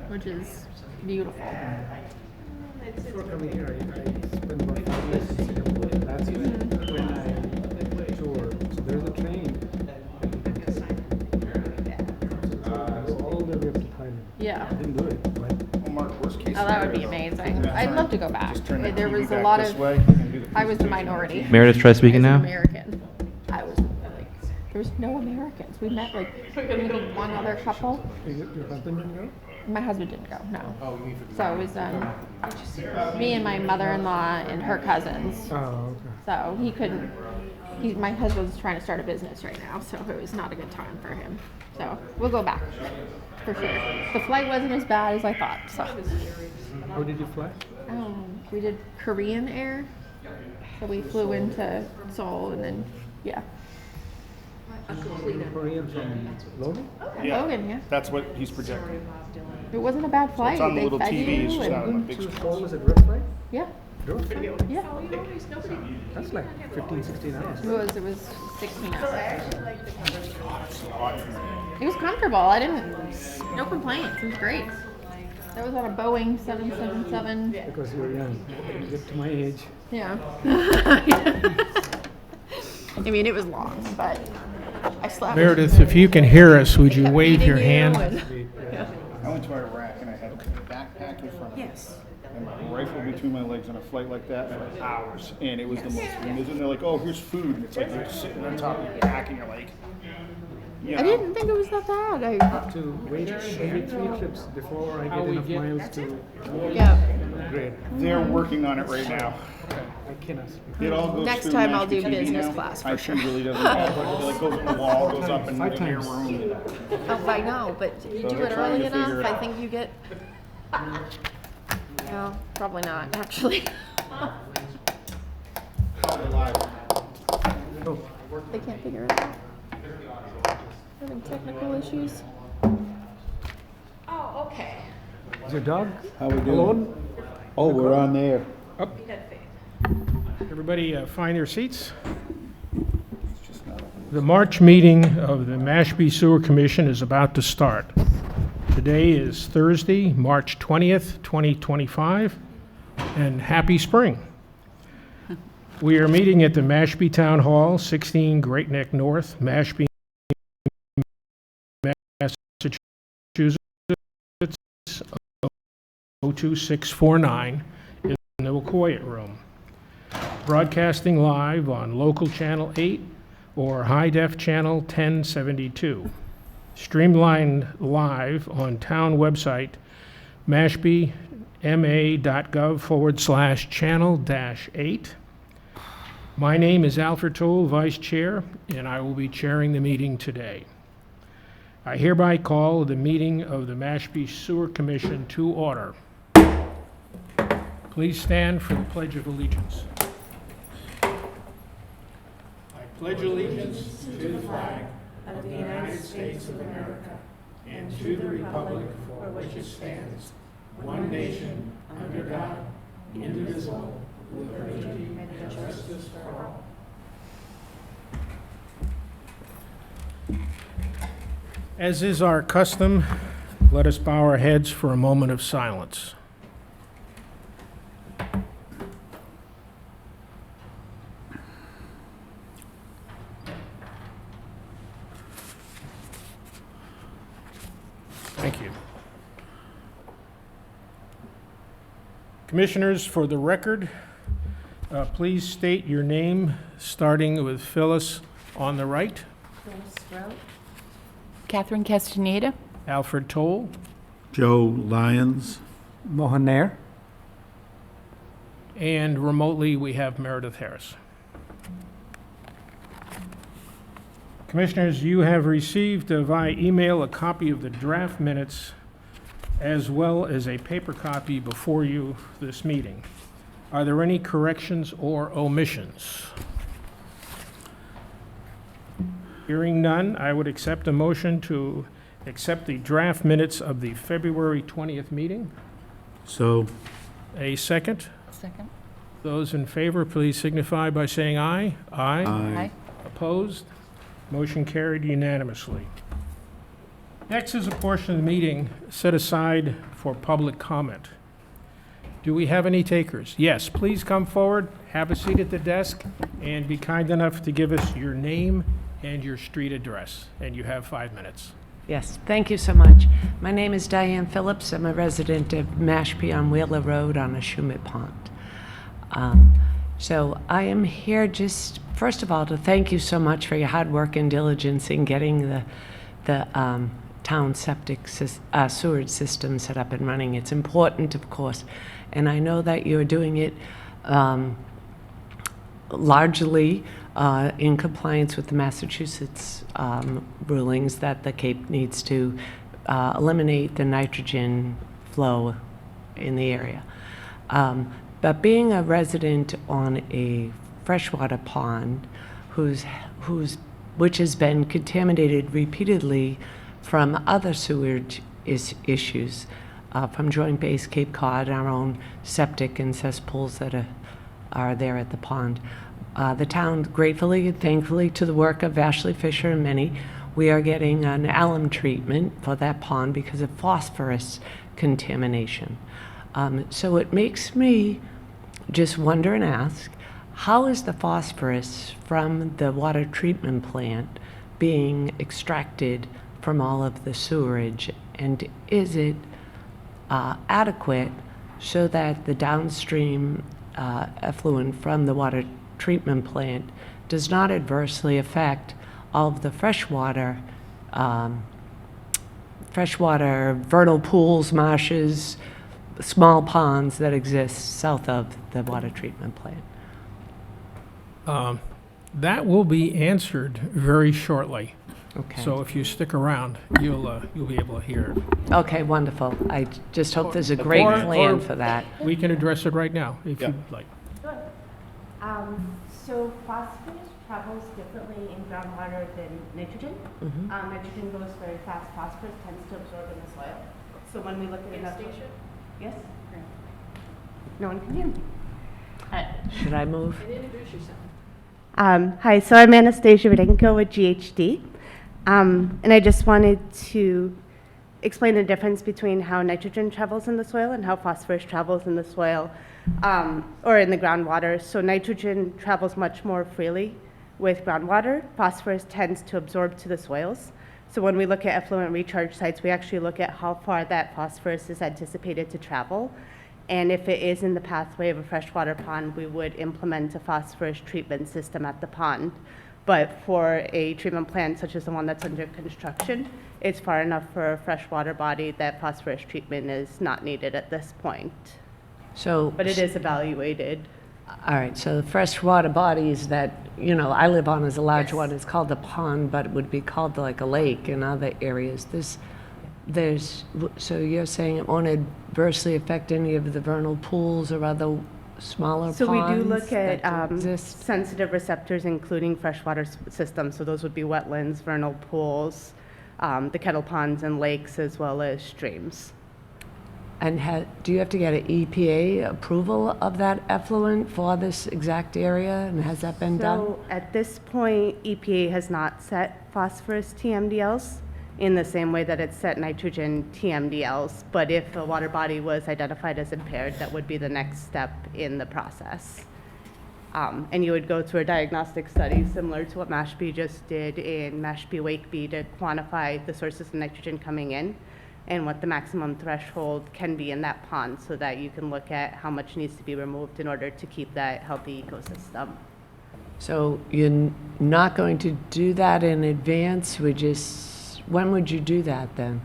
which is beautiful. Before coming here, I spent about 5 years in Singapore. That's when I toured. So there's a train. Go all the way up to Thailand. Yeah. I didn't do it, but Oh, that would be amazing. I'd love to go back. There was a lot of. I was the minority. Meredith, try speaking I was now. an American. I was like, there was no Americans. We met like maybe one other couple. your husband didn't go? My husband didn't go, no. So it was me and my mother-in-law and her cousins. Oh, okay. So he couldn't. My husband's trying to start a business right now, so it was not a good time for him. So we'll go back for sure. The flight wasn't as bad as I thought. So How did you fly? we did Korean Air, so we flew into Seoul and then Korean from Logan? Logan, yeah. That's what he's projecting. It wasn't a bad flight. It's on the They little fed TV, you it's just not on and the big To screen. Seoul was a direct flight? yeah, Direct flight? yeah. That's like 15, 16 hours. It was 16 hours. It was comfortable. I didn't, no complaints. It was great. That was on a Boeing 777. Because you're young. You get to my age. Yeah. I mean, it was long, but I slept. Meredith, if you can hear us, would you Kept wave your feeding you hand? and- I went to Iraq and I had a backpack in front of me. And my rifle between my legs on a flight like that for hours. And it was the most miserable. They're like, oh, here's food. And it's like you're sitting on top of your pack and you're like, you know. I didn't think it was that bad. To wait every 3 trips before I get enough miles to Yeah. upgrade. They're working on it right now. I cannot speak. It all goes Next through time I'll Mashpee do TV business now. class for IT really doesn't know. It like goes on the wall, goes up in 5 your times. room. Oh, I know, but you So do they're it trying early to figure enough, it I out. think you get. No, probably not, actually. Oh, They can't figure it out. Having technical issues. Oh, okay. is your dog How we doing? alone? Oh, we're on there. Everybody find their seats. The March meeting of the Mashpee Sewer Commission is about to start. Today is Thursday, March 20th, 2025, and happy spring. We are meeting at the Mashpee Town Hall, 16 Great Neck North, Mashpee, Massachusetts, 02649 in the Wacoit Room. Broadcasting live on local channel 8 or high def channel 1072. Streamlined live on town website mashpee.ma.gov/channel-8. My name is Alfred Toll, Vice Chair, and I will be chairing the meeting today. I hereby call the meeting of the Mashpee Sewer Commission to order. Please stand for the Pledge of Allegiance. I pledge allegiance to the flag of the United States of America and to the republic for which it stands, one nation, under God, indivisible, with liberty and justice for all. As is our custom, let us bow our heads for a moment of silence. Thank you. Commissioners, for the record, please state your name, starting with Phyllis on the right, Catherine Castaneda. Alfred Toll, Joe Lyons. Mohan Nair. and remotely we have Meredith Harris. Commissioners, you have received via email a copy of the draft minutes as well as a paper copy before you this meeting. Are there any corrections or omissions? Hearing none, I would accept a motion to accept the draft minutes of the February 20th meeting. So, A second. Second. Those in favor, please signify by saying aye. Aye. Aye. Opposed? Motion carried unanimously. Next is a portion of the meeting set aside for public comment. Do we have any takers? Yes, please come forward, have a seat at the desk, and be kind enough to give us your name and your street address. And you have 5 minutes. Yes, thank you so much. My name is Diane Phillips. I'm a resident of Mashpee on Wheeler Road on Ashumit Pond. So I am here just, first of all, to thank you so much for your hard work and diligence in getting the town septic sewerage system set up and running. It's important, of course, and I know that you're doing it largely in compliance with the Massachusetts rulings that the Cape needs to eliminate the nitrogen flow in the area. But being a resident on a freshwater pond which has been contaminated repeatedly from other sewage issues, from Joint Base Cape Cod, our own septic and cesspools that are there at the pond. The town, gratefully and thankfully to the work of Ashley Fisher and many, we are getting an alum treatment for that pond because of phosphorus contamination. So it makes me just wonder and ask, how is the phosphorus from the water treatment plant being extracted from all of the sewerage? And is it adequate so that the downstream effluent from the water treatment plant does not adversely affect all of the freshwater vernal pools, marshes, small ponds that exist south of the water treatment plant? That will be answered very shortly. Okay. So if you stick around, you'll be able to hear it. Okay, wonderful. I just hope there's a great Or- plan for that. We can address it right now, if Yeah. you'd like. So phosphorus travels differently in groundwater than nitrogen. Nitrogen goes very fast. Phosphorus tends to absorb in the soil. So when we look at enough. Yes? No one can hear me. Should I move? Hi, so I'm Anastasia Videnko with GHD. And I just wanted to explain the difference between how nitrogen travels in the soil and how phosphorus travels in the soil, or in the groundwater. So nitrogen travels much more freely with groundwater. Phosphorus tends to absorb to the soils. So when we look at effluent recharge sites, we actually look at how far that phosphorus is anticipated to travel. And if it is in the pathway of a freshwater pond, we would implement a phosphorus treatment system at the pond. But for a treatment plant such as the one that's under construction, it's far enough for a freshwater body that phosphorus treatment is not needed at this point. So, But it is evaluated. all right, so the freshwater bodies that, I live on is a large Yes. one. It's called a pond, but it would be called like a lake in other areas. So you're saying it won't adversely affect any of the vernal pools or other smaller ponds So we do look at that exist? sensitive receptors, including freshwater systems. So those would be wetlands, vernal pools, the kettle ponds and lakes, as well as streams. And do you have to get an EPA approval of that effluent for this exact area? And has that been done? So at this point, EPA has not set phosphorus TMDLs in the same way that it's set nitrogen TMDLs. But if a water body was identified as impaired, that would be the next step in the process. And you would go through a diagnostic study similar to what Mashpee just did in Mashpee Wakeby to quantify the sources of nitrogen coming in and what the maximum threshold can be in that pond so that you can look at how much needs to be removed in order to keep that healthy ecosystem. So you're not going to do that in advance? When would you do that then?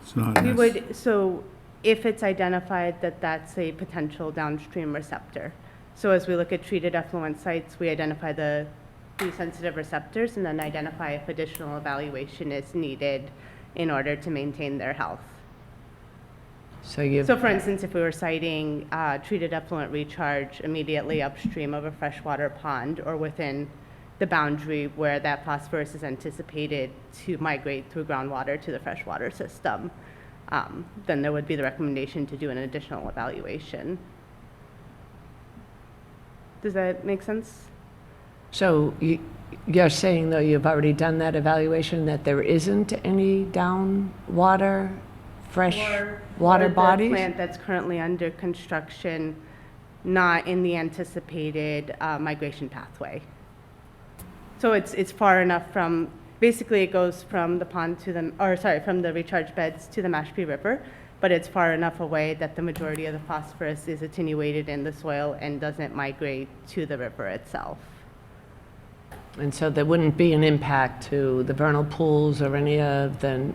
It's not We would, so if it's identified that that's a potential downstream receptor. So as we look at treated effluent sites, we identify the sensitive receptors and then identify if additional evaluation is needed in order to maintain their health. So So for instance, if we were citing treated effluent recharge immediately upstream of a freshwater pond or within the boundary where that phosphorus is anticipated to migrate through groundwater to the freshwater system, then there would be the recommendation to do an additional evaluation. Does that make sense? So you're saying, though, you've already done that evaluation, that there isn't any down water fresh Or water the bodies? plant that's currently under construction, not in the anticipated migration pathway. So it's far enough from, basically it goes from the pond to the, or sorry, from the recharge beds to the Mashpee River, but it's far enough away that the majority of the phosphorus is attenuated in the soil and doesn't migrate to the river itself. And so there wouldn't be an impact to the vernal pools or any of the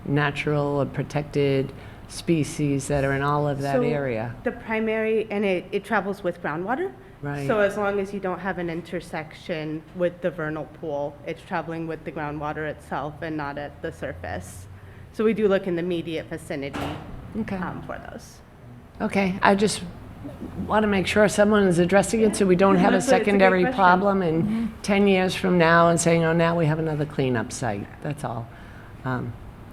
natural or protected species that are in all of that So area? The primary, and it travels with groundwater. Right. So as long as you don't have an intersection with the vernal pool, it's traveling with the groundwater itself and not at the surface. So we do look in the immediate vicinity Okay. for those. Okay, I just want to make sure someone is addressing it so we don't have a That's a great secondary question. problem in 10 years from now and saying, oh, now we have another cleanup site. That's all.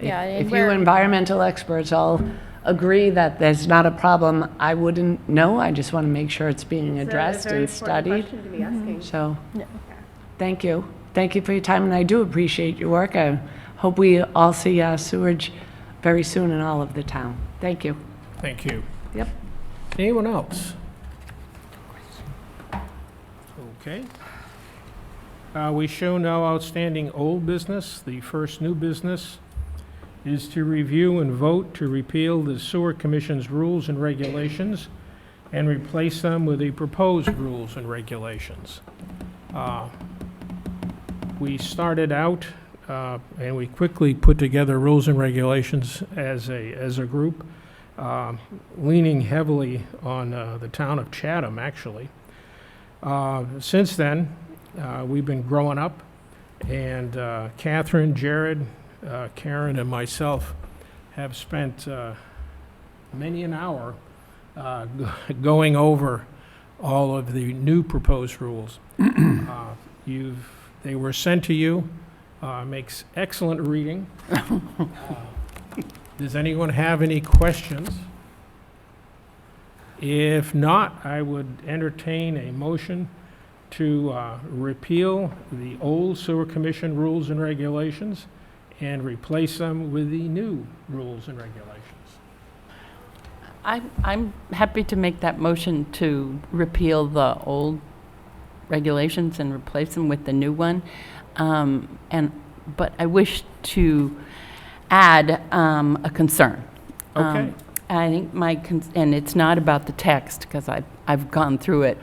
Yeah, and If you we're- environmental experts all agree that there's not a problem, I wouldn't know. I just want to make sure it's being addressed and It's a very studied. important question to be asking. So, Yeah. thank you. Thank you for your time, and I do appreciate your work. I hope we all see sewage very soon in all of the town. Thank you. Thank you. Yep. Anyone else? Okay. We show no outstanding old business. The first new business is to review and vote to repeal the Sewer Commission's rules and regulations and replace them with the proposed rules and regulations. We started out, and we quickly put together rules and regulations as a group, leaning heavily on the town of Chatham, actually. Since then, we've been growing up, and Catherine, Jared, Karen, and myself have spent many an hour going over all of the new proposed rules. They were sent to you. Makes excellent reading. Does anyone have any questions? If not, I would entertain a motion to repeal the old Sewer Commission rules and regulations and replace them with the new rules and regulations. I'm happy to make that motion to repeal the old regulations and replace them with the new one. But I wish to add a concern. Okay. I think and it's not about the text, because I've gone through it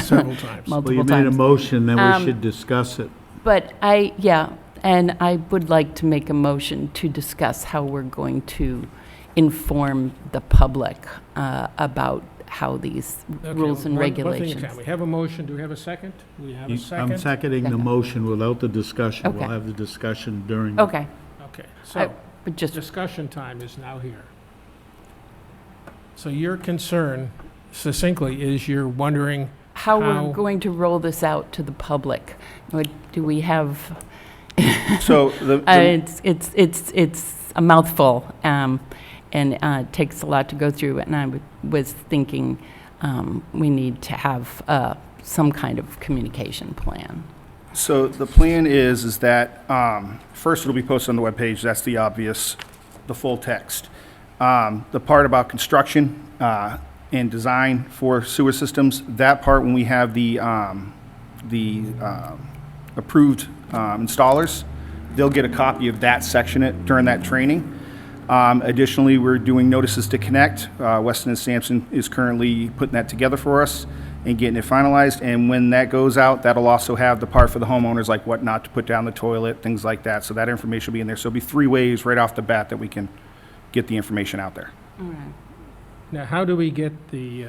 Several times. Well, multiple you made a times. motion, then we Um, should discuss it. But and I would like to make a motion to discuss how we're going to inform the public about how these Okay, rules and one thing at a regulations. time. We have a motion. Do we have a second? We have a I'm second. seconding the Second. motion without the discussion. We'll Okay. have the discussion during. Okay, Okay, I- so but just, discussion time is now here. So your concern succinctly is you're wondering, how how- we're going to roll this out to the public. Do we have, So it's a mouthful, and it takes a lot to go through, and I was thinking we need to have some kind of communication plan. So the plan is that, first it'll be posted on the webpage, that's the obvious, the full text. The part about construction and design for sewer systems, that part, when we have the approved installers, they'll get a copy of that section during that training. Additionally, we're doing notices to connect. Weston and Sampson is currently putting that together for us and getting it finalized. And when that goes out, that'll also have the part for the homeowners, like what not to put down the toilet, things like that. So that information will be in there. So it'll be 3 ways right off the bat that we can get the information out there. now, how do we get the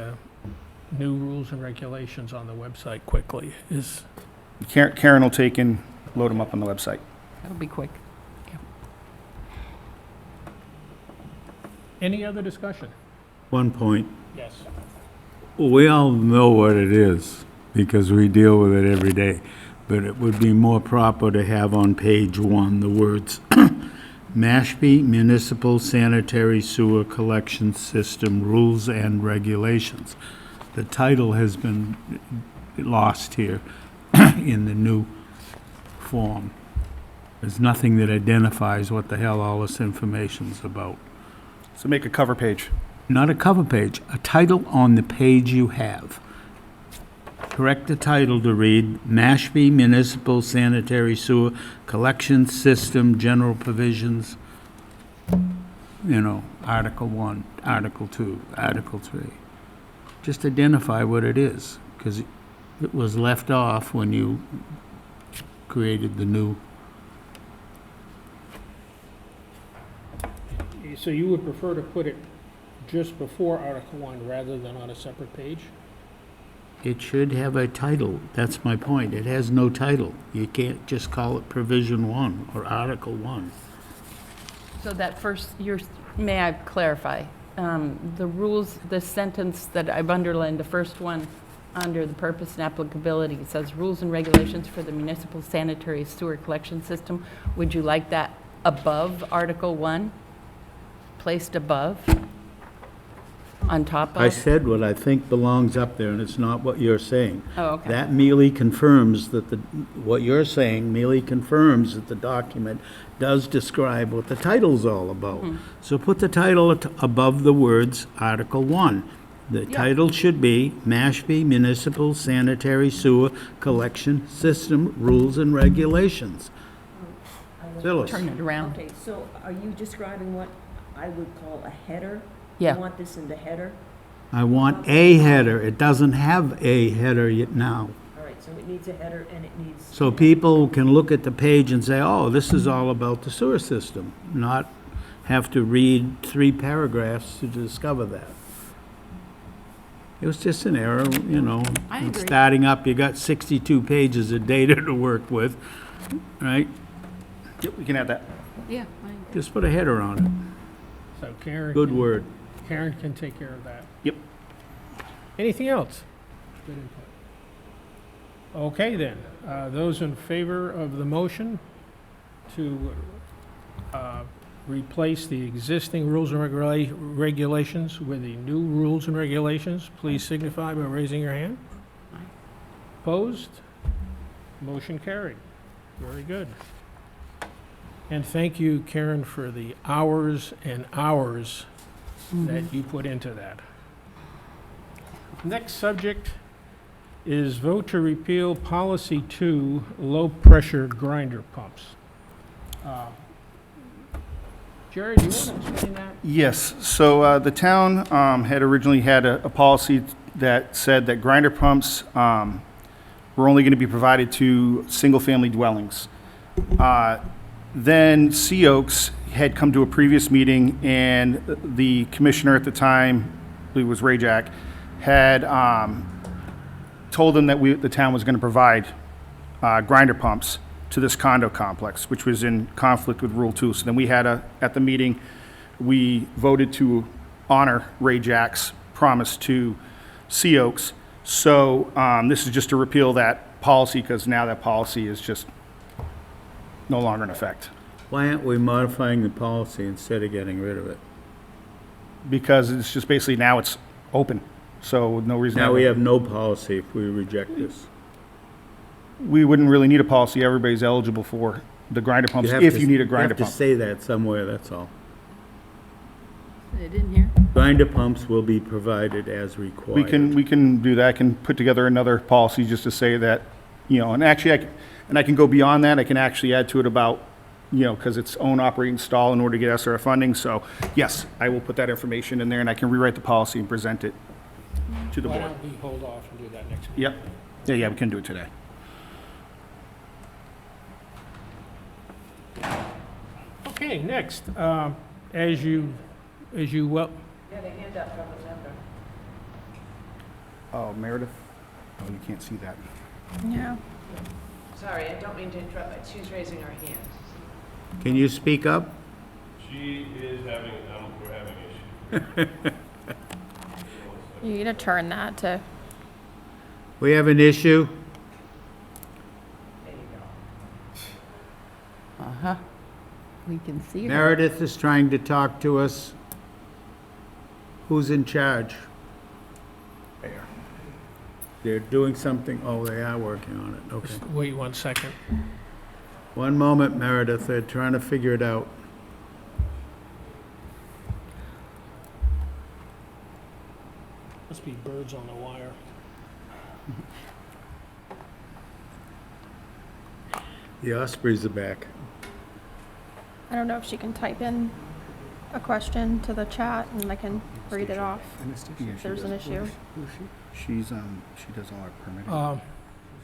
new rules and regulations on the website quickly? Karen will take and load them up on the website. That'll be quick. Any other discussion? One point. Yes. We all know what it is because we deal with it every day. But it would be more proper to have on page 1 the words Mashpee Municipal Sanitary Sewer Collection System Rules and Regulations. The title has been lost here in the new form. There's nothing that identifies what the hell all this information's about. So make a cover page. Not a cover page, a title on the page you have. Correct the title to read Mashpee Municipal Sanitary Sewer Collection System General Provisions, you know, Article 1, Article 2, Article 3. Just identify what it is, because it was left off when you created the new. So you would prefer to put it just before Article 1 rather than on a separate page? It should have a title. That's my point. It has no title. You can't just call it Provision 1 or Article 1. So that first, may I clarify? The rules, the sentence that I've underlined, the first one, under the purpose and applicability, it says rules and regulations for the municipal sanitary sewer collection system. Would you like that above Article 1? Placed above? On top of? I said what I think belongs up there, and it's not what you're saying. Oh, okay. That merely confirms that what you're saying merely confirms that the document does describe what the title's all about. So put the title above the words Article 1. The title should be Mashpee Municipal Sanitary Sewer Collection System Rules and Regulations. Phyllis. Turn it around. Okay, so are you describing what I would call a header? Yeah. You want this in the header? I want a header. It doesn't have a header yet now. All right, so it needs a header and it needs... So people can look at the page and say, oh, this is all about the sewer system, not have to read 3 paragraphs to discover that. It was just an error, you know. I agree. Starting up, you got 62 pages of data to work with, right? Yep, we can add that. Yeah. Just put a header on it. So Karen. Good word. Karen can take care of that. Yep. Anything else? Good input. Okay, then. Those in favor of the motion to replace the existing rules and regulations with the new rules and regulations, please signify by raising your hand. Opposed? Motion carried. Very good. And thank you, Karen, for the hours and hours that you put into that. Next subject is vote to repeal Policy 2, low-pressure grinder pumps. Jerry, do you want to explain that? Yes, so the town had originally had a policy that said that grinder pumps were only going to be provided to single-family dwellings. Then Sea Oaks had come to a previous meeting, and the commissioner at the time, I believe it was Ray Jack, had told them that the town was going to provide grinder pumps to this condo complex, which was in conflict with Rule 2. So then we had at the meeting, we voted to honor Ray Jack's promise to Sea Oaks. So this is just to repeal that policy, because now that policy is just no longer in effect. Why aren't we modifying the policy instead of getting rid of it? Because it's just basically now it's open, so no reason. Now we have no policy if we reject this. We wouldn't really need a policy. Everybody's eligible for the grinder pumps if you need a grinder You have pump. to say that somewhere, that's all. It in here? Grinder pumps will be provided as required. We can do that. I can put together another policy just to say that, you know, and actually I can go beyond that. I can actually add to it about, you know, because it's own operating stall in order to get SRF funding. So yes, I will put that information in there, and I can rewrite the policy and present it to the Why board. don't we hold off and do that next week? Yep. Yeah, we can do it today. Okay, next, as you well, Oh, Meredith? Oh, you can't see that. Yeah. Sorry, I don't mean to interrupt, but she's raising her hand. Can you speak up? She is having, we're having issues. You need to turn that to. We have an issue? There you go. Uh-huh. We can see her. Meredith is trying to talk to us. Who's in charge? They're doing something, oh, they are working on it, okay. just wait 1 second. One moment, Meredith, they're trying to figure it out. be birds on the wire. The ospreys are back. I don't know if she can type in a question to the chat and I can read it off if there's an issue. Who's she? She's, she does all our permitting.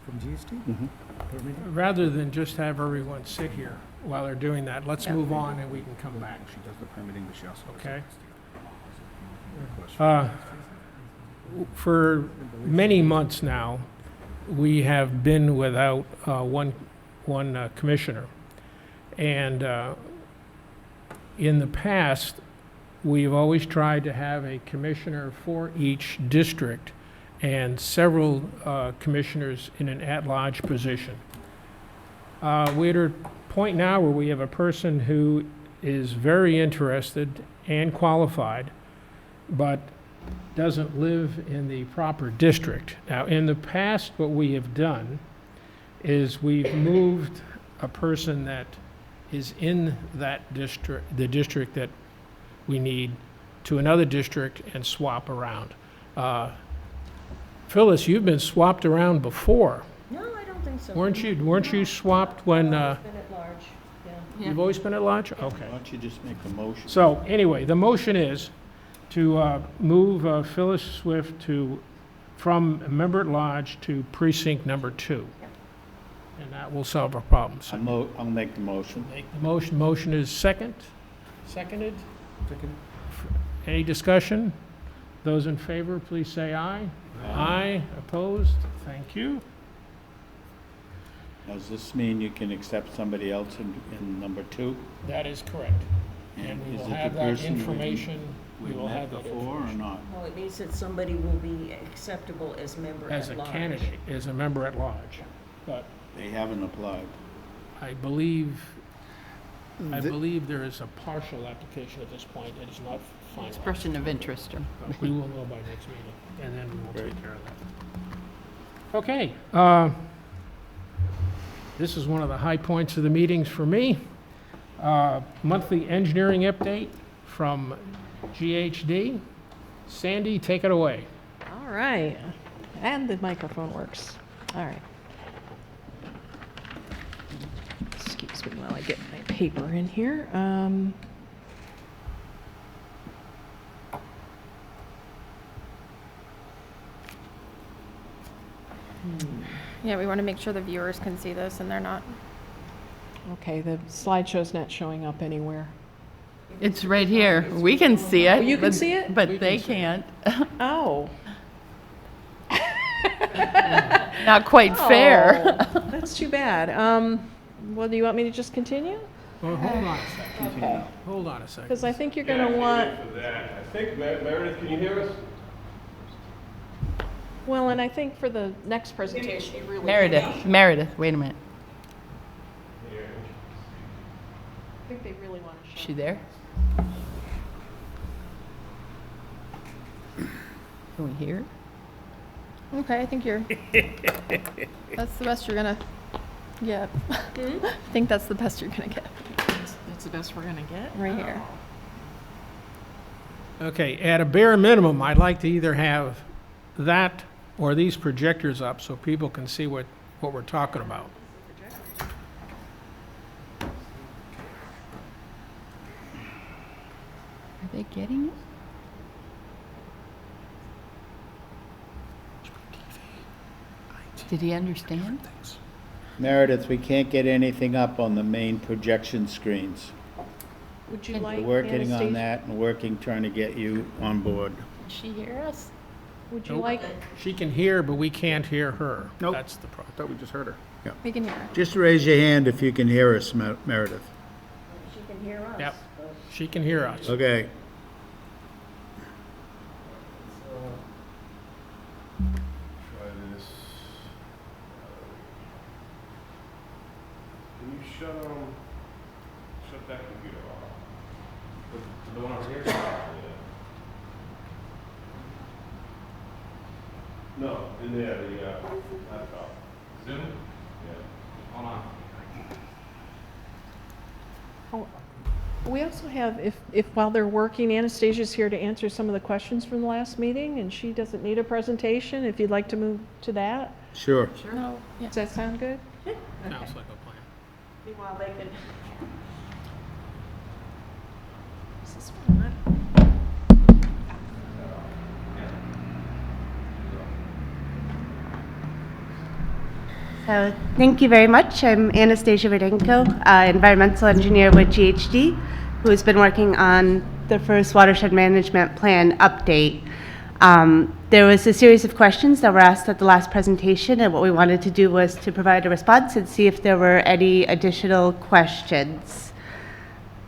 From GST? Mm-hmm. Rather than just have everyone sit here while they're doing that, let's Yeah. move on and we can come back. She does the permitting, but she also does Okay. the For many months now, we have been without one commissioner. And in the past, we've always tried to have a commissioner for each district and several commissioners in an at-large position. We're at a point now where we have a person who is very interested and qualified, but doesn't live in the proper district. Now, in the past, what we have done is we've moved a person that is in that district, the district that we need, to another district and swap around. Phyllis, you've been swapped around before. No, I don't think so. Weren't you swapped when, I've been at large, yeah. you've always been at large? Okay. Why don't you just make the motion? So, anyway, the motion is to move Phyllis Swift from member at large to precinct number 2. And that will solve our problems. I'll make the motion. Make the motion. Motion is seconded? Any discussion? Those in favor, please say aye. Aye. Opposed? Thank you. Does this mean you can accept somebody else in number 2? That is correct. And we is will it the have that person information. We We will met have that before or information. not? Well, it means that somebody will be acceptable as member As at a large. candidate, as a member at large. But They haven't applied. I believe there is a partial application at this point. It is not final. Expression of interest. But we will know by next meeting, and then we'll take Great. care of that. Okay. This is one of the high points of the meetings for me. Monthly engineering update from GHD. Sandy, take it away. All right. And the microphone works. All right. Excuse me while I get my paper in here. Yeah, we want to make sure the viewers can see this and they're not. Okay, the slideshow's not showing up anywhere. It's right here. We can see it. You can but- see it? But they can't. Oh. Not quite fair. Oh, that's too bad. Well, do you want me to just continue? Well, hold on a second. Okay. Hold on a second. Because I think you're Yeah, going to want, for that. I think, Meredith, can you hear us? well, and I think for the next presentation, you really. Meredith, wait a minute. I think they really want to Is show. she there? Can we hear? Okay, I think that's the best you're gonna get. I think that's the best you're gonna get That's the best we're going to get? right here. Okay, at a bare minimum, I'd like to either have that or these projectors up so people can see what we're talking about. Are they getting it? Did he understand? Meredith, we can't get anything up on the main projection screens. Would you And like We're working on Anastasia- that and working, trying to get you on board. Did she hear us? Would you Nope. like, She can hear, but we can't hear her. Nope. That's the problem. I thought we just heard her. We can hear it. Just raise your hand if you can hear us, Meredith. She can hear us. Yep. but- She can hear us. Okay. Try this. Can you shut that computer off? The one over here? Yeah. No, in there, the laptop. Zoom? Yeah. Hold on. We also have, if while they're working, Anastasia's here to answer some of the questions from the last meeting, and she doesn't need a presentation, if you'd like to move to that. Sure. No. Does that sound good? Sounds like a plan. Meanwhile, they can. Is this one on? So thank you very much. I'm Anastasia Rudenko, environmental engineer with GHD, who has been working on the first watershed management plan update. There was a series of questions that were asked at the last presentation, and what we wanted to do was to provide a response and see if there were any additional questions.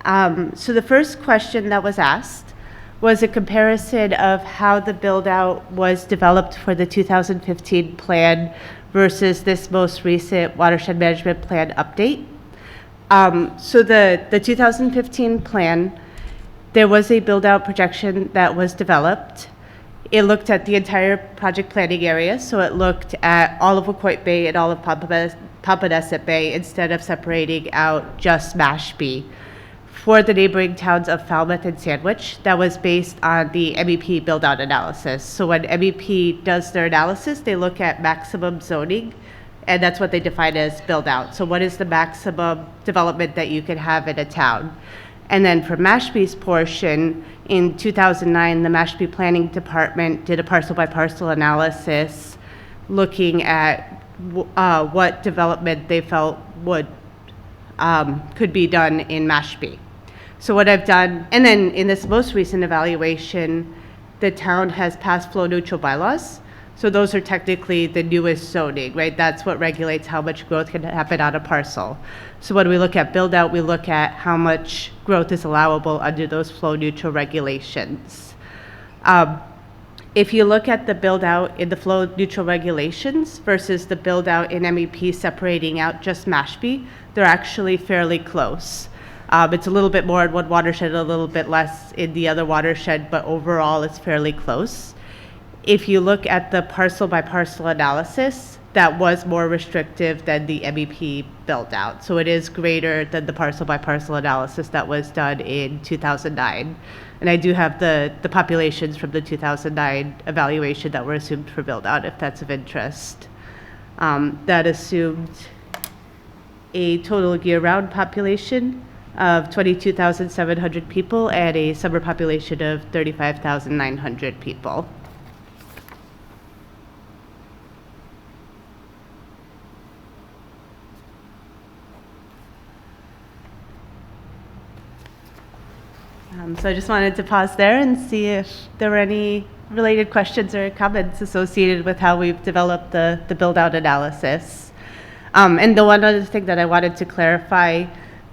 So the first question that was asked was a comparison of how the build-out was developed for the 2015 plan versus this most recent watershed management plan update. So the 2015 plan, there was a build-out projection that was developed. It looked at the entire project planning area, so it looked at all of Wacoit Bay and all of Papaneset Bay instead of separating out just Mashpee. For the neighboring towns of Falmouth and Sandwich, that was based on the MEP build-out analysis. So when MEP does their analysis, they look at maximum zoning, and that's what they define as build-out. So what is the maximum development that you can have in a town? And then for Mashpee's portion, in 2009, the Mashpee Planning Department did a parcel-by-parcel analysis looking at what development they felt would could be done in Mashpee. So what I've done, and then in this most recent evaluation, the town has passed flow neutral bylaws. So those are technically the newest zoning, right? That's what regulates how much growth can happen on a parcel. So when we look at build out, we look at how much growth is allowable under those flow neutral regulations. If you look at the build out in the flow neutral regulations versus the build out in MEP separating out just Mashpee, they're actually fairly close. It's a little bit more in one watershed, a little bit less in the other watershed, but overall it's fairly close. If you look at the parcel by parcel analysis, that was more restrictive than the MEP build out. So it is greater than the parcel by parcel analysis that was done in 2009. And I do have the populations from the 2009 evaluation that were assumed for build out, if that's of interest. That assumed a total year-round population of 22,700 people and a summer population of 35,900 people. So I just wanted to pause there and see if there were any related questions or comments associated with how we've developed the build-out analysis. And the one other thing that I wanted to clarify,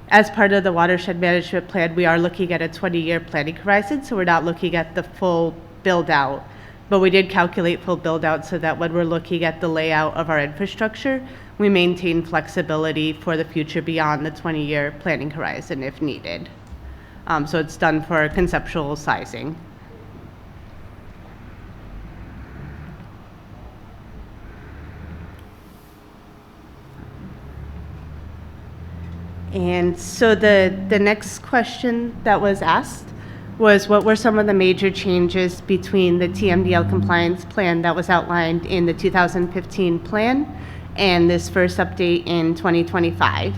as part of the watershed management plan, we are looking at a 20-year planning horizon, so we're not looking at the full build-out, but we did calculate full build-out so that when we're looking at the layout of our infrastructure, we maintain flexibility for the future beyond the 20-year planning horizon if needed. So it's done for conceptual sizing. And so the next question that was asked was, what were some of the major changes between the TMDL compliance plan that was outlined in the 2015 plan and this first update in 2025?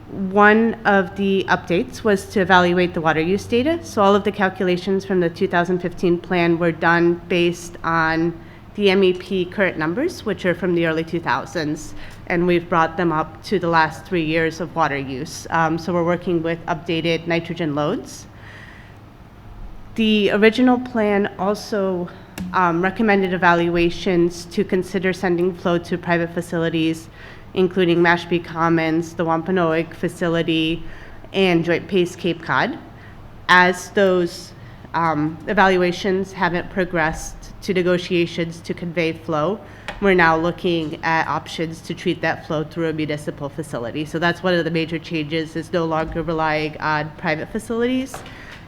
One of the updates was to evaluate the water use data. So all of the calculations from the 2015 plan were done based on the MEP current numbers, which are from the early 2000s, and we've brought them up to the last 3 years of water use. So we're working with updated nitrogen loads. The original plan also recommended evaluations to consider sending flow to private facilities, including Mashpee Commons, the Wampanoag facility, and Joint Base Cape Cod. As those evaluations haven't progressed to negotiations to convey flow, we're now looking at options to treat that flow through a municipal facility. So that's one of the major changes, is no longer relying on private facilities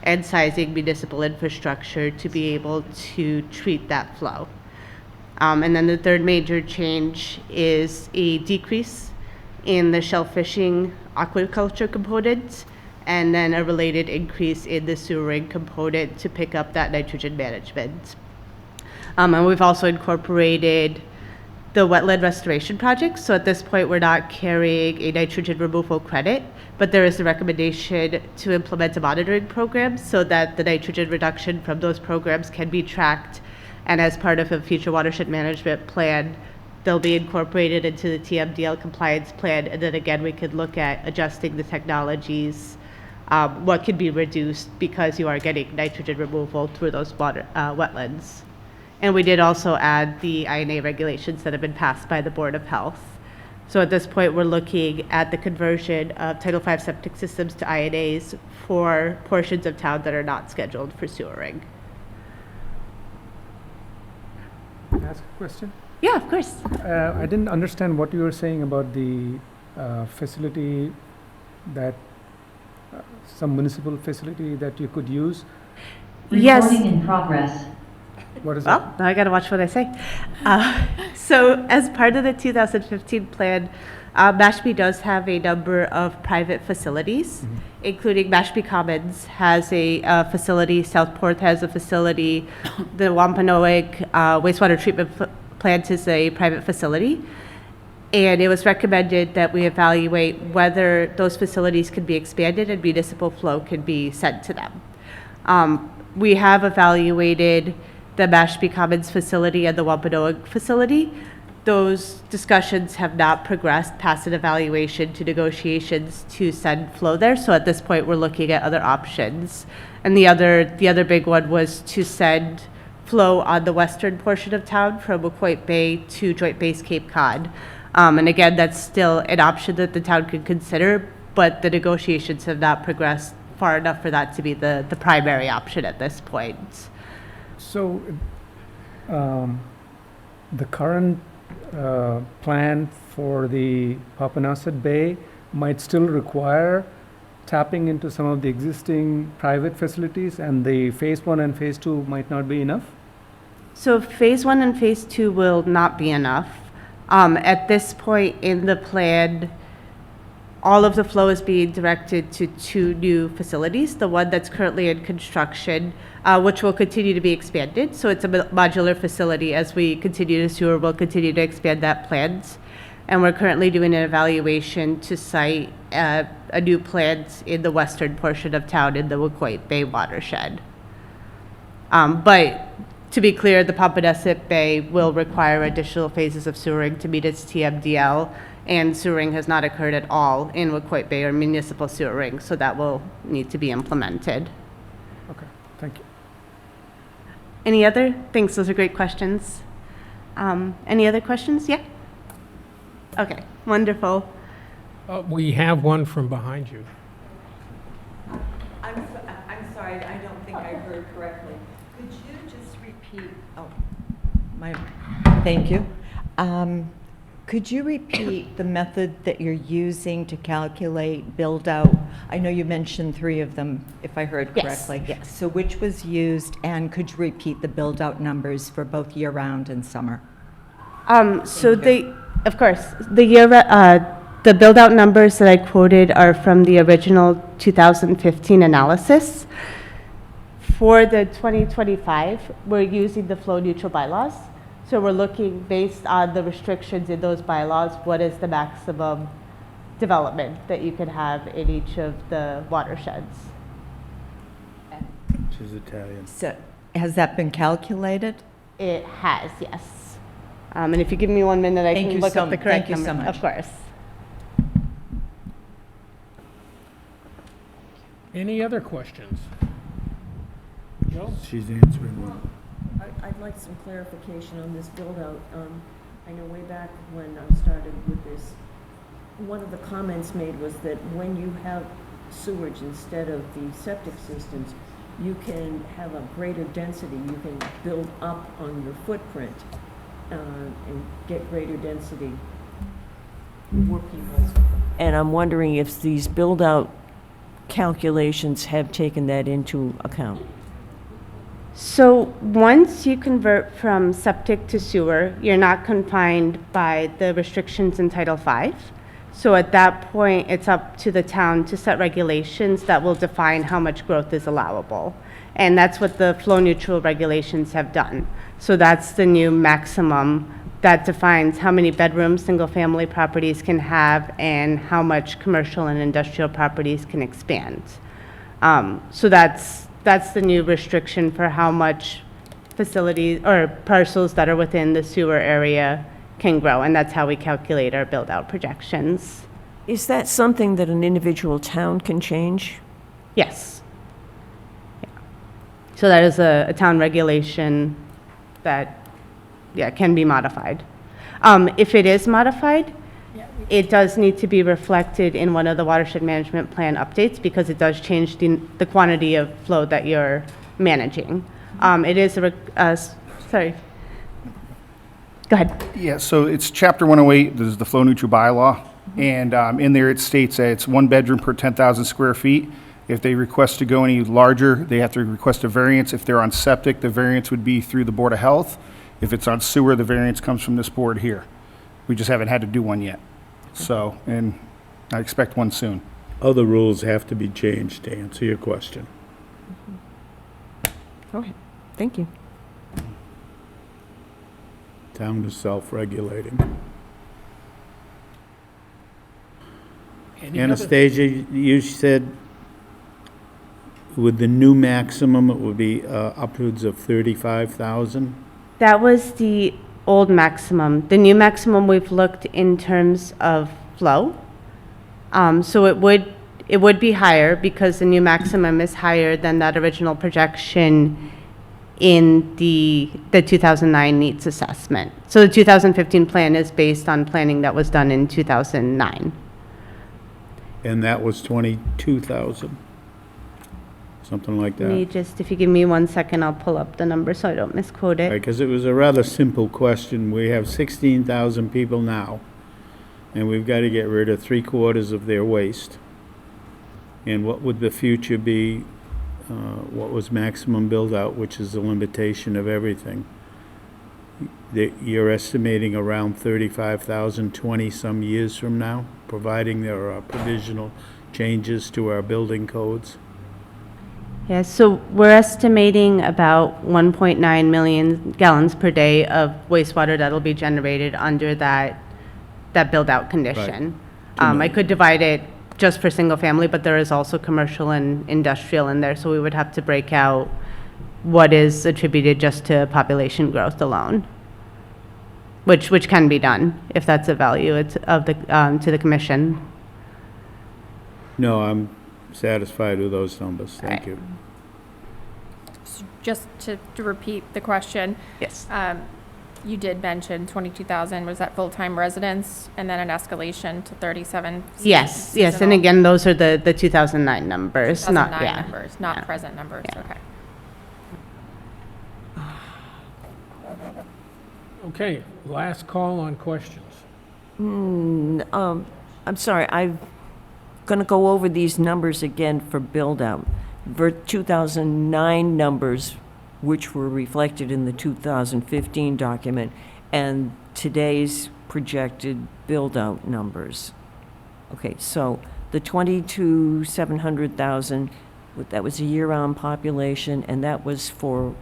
and sizing municipal infrastructure to be able to treat that flow. And then the third major change is a decrease in the shellfishing aquaculture component and then a related increase in the sewering component to pick up that nitrogen management. And we've also incorporated the wetland restoration project. So at this point, we're not carrying a nitrogen removal credit, but there is a recommendation to implement a monitoring program so that the nitrogen reduction from those programs can be tracked. And as part of a future watershed management plan, they'll be incorporated into the TMDL compliance plan. And then again, we could look at adjusting the technologies, what could be reduced because you are getting nitrogen removal through those wetlands. And we did also add the INA regulations that have been passed by the Board of Health. So at this point, we're looking at the conversion of Title V septic systems to INAs for portions of town that are not scheduled for sewering. Can I ask a question? Yeah, of course. I didn't understand what you were saying about the facility that, some municipal facility that you could use. Yes. Recording in progress. What is Well, now I gotta watch what I say. So as part of the 2015 plan, Mashpee does have a number of private facilities, including Mashpee Commons has a facility, Southport has a facility, the Wampanoag wastewater treatment plant is a private facility. And it was recommended that we evaluate whether those facilities could be expanded and municipal flow could be sent to them. We have evaluated the Mashpee Commons facility and the Wampanoag facility. Those discussions have not progressed past an evaluation to negotiations to send flow there. So at this point, we're looking at other options. And the other big one was to send flow on the western portion of town from Wacoit Bay to Joint Base Cape Cod. And again, that's still an option that the town could consider, but the negotiations have not progressed far enough for that to be the primary option at this point. So, the current plan for the Papanasset Bay might still require tapping into some of the existing private facilities, and the phase 1 and phase 2 might not be enough? So phase 1 and phase 2 will not be enough. At this point in the plan, all of the flow is being directed to 2 new facilities, the one that's currently in construction, which will continue to be expanded. So it's a modular facility. As we continue to sewer, we'll continue to expand that plant. And we're currently doing an evaluation to site a new plant in the western portion of town in the Wacoit Bay watershed. But to be clear, the Papanasset Bay will require additional phases of sewering to meet its TMDL, and sewering has not occurred at all in Wacoit Bay or municipal sewering, so that will need to be implemented. Okay, thank you. Any other? Thanks, those are great questions. Any other questions? Yeah? Okay, wonderful. We have one from behind you. I'm sorry, I don't think I heard correctly. Could you just repeat, thank you. Could you repeat the method that you're using to calculate build-out? I know you mentioned 3 of them, if I heard correctly. Yes. So which was used, and could you repeat the build-out numbers for both year-round and summer? Of course, the build-out numbers that I quoted are from the original 2015 analysis. For the 2025, we're using the flow-neutral bylaws. So we're looking based on the restrictions in those bylaws, what is the maximum development that you can have in each of the watersheds. She's Italian. So has that been calculated? It has, yes. And if you give me 1 minute, I Thank can you look so- up the correct thank you so number. much. Of course. Any other questions? Joe? She's answering one. I'd like some clarification on this build-out. I know way back when I started with this, one of the comments made was that when you have sewage instead of the septic systems, you can have a greater density. You can build up on your footprint and get greater density, more people. And I'm wondering if these build-out calculations have taken that into account. So once you convert from septic to sewer, you're not confined by the restrictions in Title V. So at that point, it's up to the town to set regulations that will define how much growth is allowable. And that's what the flow neutral regulations have done. So that's the new maximum that defines how many bedrooms single-family properties can have and how much commercial and industrial properties can expand. So that's the new restriction for how much facilities or parcels that are within the sewer area can grow, and that's how we calculate our build-out projections. Is that something that an individual town can change? Yes. Yeah. So that is a town regulation that, yeah, can be modified. If it is modified, it does need to be reflected in one of the watershed management plan updates because it does change the quantity of flow that you're managing. It is sorry. Go ahead. Yeah, so it's chapter 108, this is the flow neutral bylaw. And in there it states that it's 1 bedroom per 10,000 square feet. If they request to go any larger, they have to request a variance. If they're on septic, the variance would be through the Board of Health. If it's on sewer, the variance comes from this board here. We just haven't had to do one yet. So, and I expect one soon. Other rules have to be changed to answer your question. Okay, thank you. Town is self-regulating. Anastasia, you said with the new maximum, it would be upwards of 35,000? That was the old maximum. The new maximum, we've looked in terms of flow. So it would be higher because the new maximum is higher than that original projection in the 2009 needs assessment. So the 2015 plan is based on planning that was done in 2009. And that was 22,000, something like Let me that. just, if you give me 1 second, I'll pull up the number so I don't misquote it. Because it was a rather simple question. We have 16,000 people now, and we've got to get rid of 3/4 of their waste. And what would the future be? What was maximum build-out, which is the limitation of everything? You're estimating around 35,000, 20-some years from now, providing there are provisional changes to our building codes? Yeah, so we're estimating about 1.9 million gallons per day of wastewater that'll be generated under that build-out condition. I could divide it just for single family, but there is also commercial and industrial in there, so we would have to break out what is attributed just to population growth alone, which can be done if that's a value to the commission. No, I'm satisfied with those numbers. Thank you. Just to repeat the question. Yes. You did mention 22,000, was that full-time residents, and then an escalation to 37? Yes, and again, those are the 2009 numbers, 2009 numbers, not Yeah. present numbers, Yeah. okay. Okay, last call on questions. I'm sorry, I'm going to go over these numbers again for build-out. 2009 numbers, which were reflected in the 2015 document, and today's projected build-out numbers. Okay, so the 700,000, that was a year-round population, and that was for...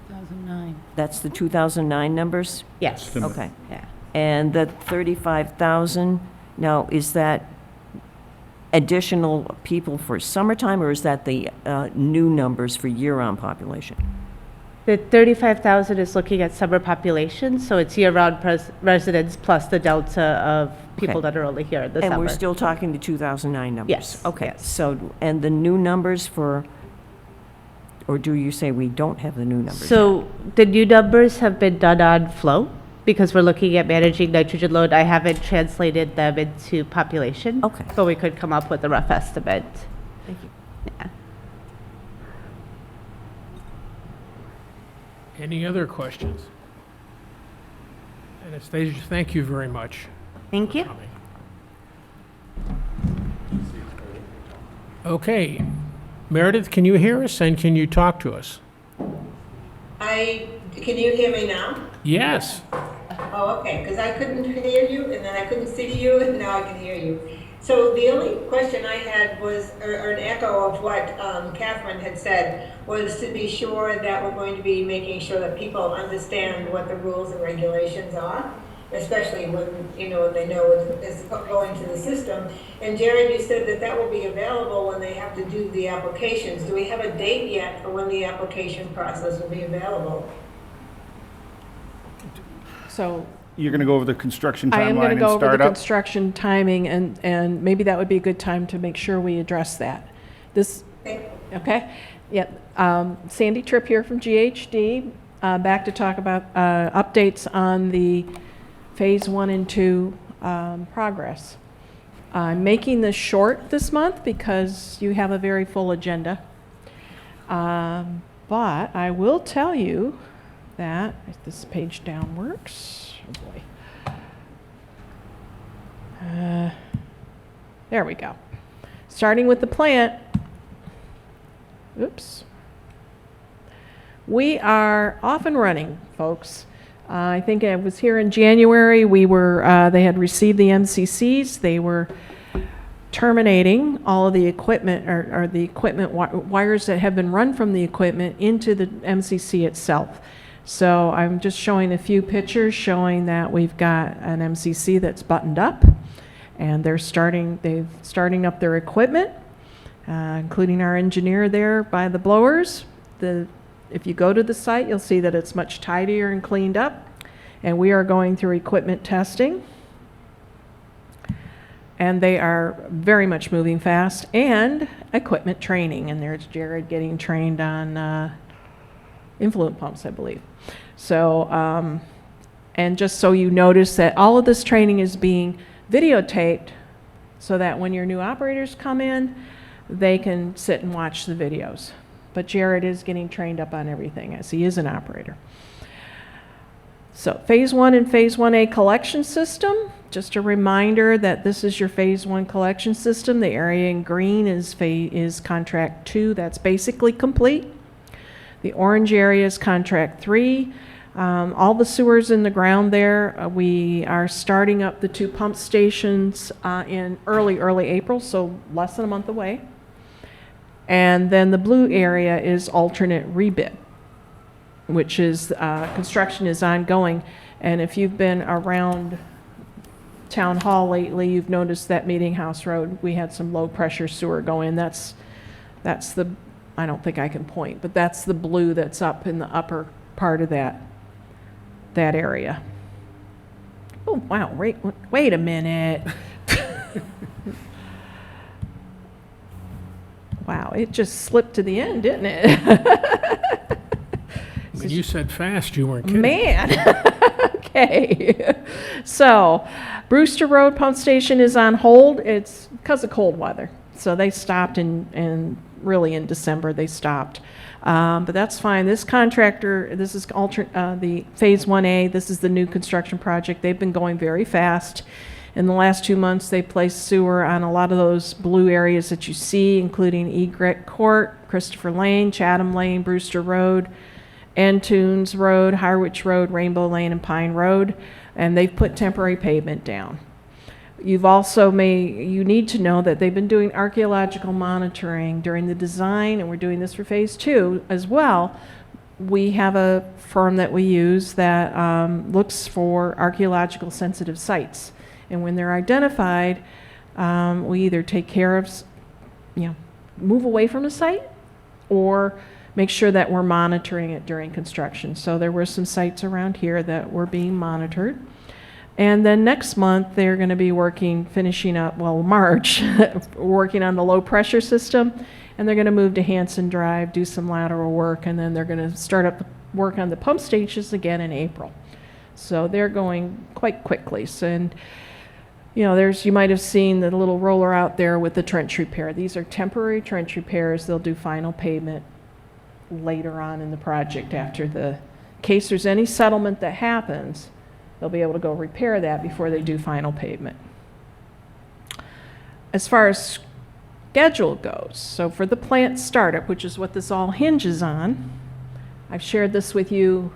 2009. That's the 2009 numbers? Yes. Okay. Yeah. And the 35,000, now, is that additional people for summertime, or is that the new numbers for year-round population? The 35,000 is looking at summer population, so it's year-round residents plus the delta of people Okay. that are only here this summer. And we're still talking the 2009 numbers? Yes, Okay, yes. so, and the new numbers for, or do you say we don't have the new numbers? So the new numbers have been done on flow, because we're looking at managing nitrogen load. I haven't translated them into population. Okay. But we could come up with a rough estimate. Thank you. Yeah. Any other questions? Anastasia, thank you very much. Thank you. Okay, Meredith, can you hear us and can you talk to us? Can you hear me now? Yes. Oh, okay, because I couldn't hear you, and then I couldn't see you, and now I can hear you. So the only question I had was, or an echo of what Catherine had said, was to be sure that we're going to be making sure that people understand what the rules and regulations are, especially when, they know it's going to the system. And Jared, you said that that will be available when they have to do the applications. Do we have a date yet for when the application process will be available? So You're going to go over the construction I am going timeline to and go over the start up? construction timing, and maybe that would be a good time to make sure we address that. This, okay? Yep. Sandy Tripp here from GHD, back to talk about updates on the Phase 1 and 2 progress. I'm making this short this month because you have a very full agenda. But I will tell you that, if this page down works, oh boy. There we go. Starting with the plant, oops. We are off and running, folks. I think I was here in January. They had received the MCCs. They were terminating all of the equipment or the equipment wires that have been run from the equipment into the MCC itself. So I'm just showing a few pictures showing that we've got an MCC that's buttoned up, and they're starting up their equipment, including our engineer there by the blowers. If you go to the site, you'll see that it's much tidier and cleaned up, and we are going through equipment testing. And they are very much moving fast, and equipment training. And there's Jared getting trained on influent pumps, I believe. So, and just so you notice that all of this training is being videotaped so that when your new operators come in, they can sit and watch the videos. But Jared is getting trained up on everything as he is an operator. So Phase 1 and Phase 1A collection system. Just a reminder that this is your Phase 1 collection system. The area in green is Contract 2. That's basically complete. The orange area is Contract 3. All the sewers in the ground there, we are starting up the 2 pump stations in early April, so less than a month away. And then the blue area is alternate rebid, which is construction is ongoing. And if you've been around Town Hall lately, you've noticed that Meeting House Road, we had some low pressure sewer go in. That's the, I don't think I can point, but that's the blue that's up in the upper part of that area. Oh, wow, wait a minute. Wow, it just slipped to the end, didn't it? When you said fast, you weren't kidding. Man. Okay. So, Brewster Road Pump Station is on hold. It's because of cold weather. So they stopped in really in December they stopped. But that's fine. This contractor, this is the Phase 1A. This is the new construction project. They've been going very fast. In the last 2 months, they placed sewer on a lot of those blue areas that you see, including Egret Court, Christopher Lane, Chatham Lane, Brewster Road, Antunes Road, Harwich Road, Rainbow Lane, and Pine Road, and they've put temporary pavement down. You've also you need to know that they've been doing archaeological monitoring during the design, and we're doing this for Phase 2 as well. We have a firm that we use that looks for archaeological sensitive sites. And when they're identified, we either take care of, move away from the site or make sure that we're monitoring it during construction. So there were some sites around here that were being monitored. And then next month, they're going to be finishing up, March, working on the low pressure system. And they're going to move to Hanson Drive, do some lateral work, and then they're going to start up work on the pump stations again in April. So they're going quite quickly. So, and you might have seen the little roller out there with the trench repair. These are temporary trench repairs. They'll do final pavement later on in the project in case there's any settlement that happens, they'll be able to go repair that before they do final pavement. As far as schedule goes, so for the plant startup, which is what this all hinges on, I've shared this with you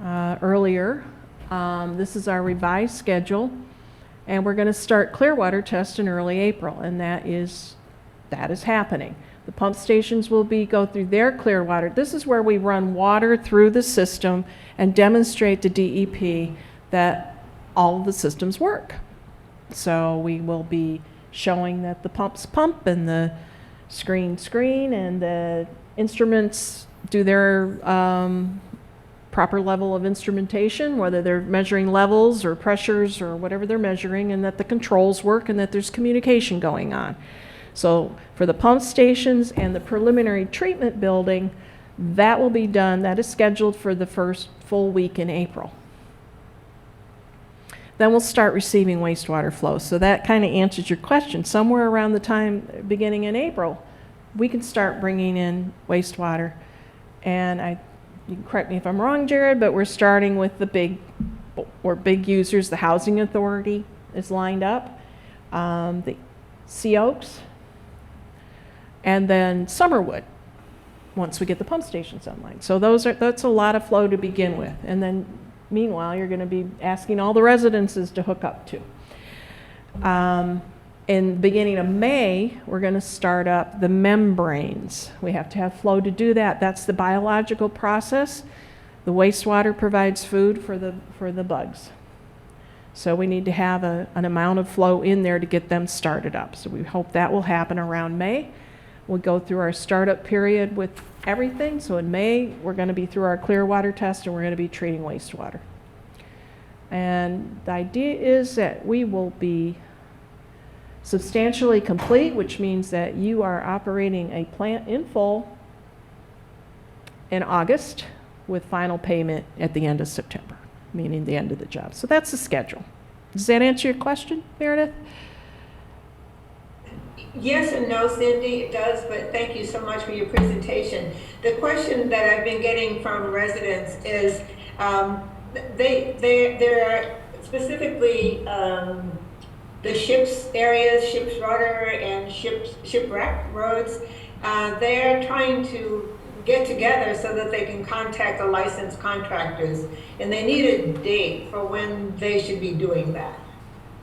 earlier. This is our revised schedule, and we're going to start Clearwater test in early April, and that is happening. The pump stations will go through their Clearwater. This is where we run water through the system and demonstrate to DEP that all of the systems work. So we will be showing that the pumps pump and the screen and the instruments do their proper level of instrumentation, whether they're measuring levels or pressures or whatever they're measuring, and that the controls work and that there's communication going on. So for the pump stations and the preliminary treatment building, that will be done. That is scheduled for the first full week in April. Then we'll start receiving wastewater flow. So that kind of answers your question. Somewhere around the time beginning in April, we can start bringing in wastewater. And you can correct me if I'm wrong, Jared, but we're starting with the big users. The Housing Authority is lined up, the Sea Oaks, and then Summerwood, once we get the pump stations online. So that's a lot of flow to begin with. And then meanwhile, you're going to be asking all the residences to hook up to. In the beginning of May, we're going to start up the membranes. We have to have flow to do that. That's the biological process. The wastewater provides food for the bugs. So we need to have an amount of flow in there to get them started up. So we hope that will happen around May. We'll go through our startup period with everything. So in May, we're going to be through our Clearwater test, and we're going to be treating wastewater. And the idea is that we will be substantially complete, which means that you are operating a plant in full in August with final payment at the end of September, meaning the end of the job. So that's the schedule. Does that answer your question, Meredith? Yes and no, Cindy, it does, but thank you so much for your presentation. The question that I've been getting from residents is, there are specifically the ships areas, ships rudder and shipwreck roads. They're trying to get together so that they can contact the licensed contractors, and they need a date for when they should be doing that.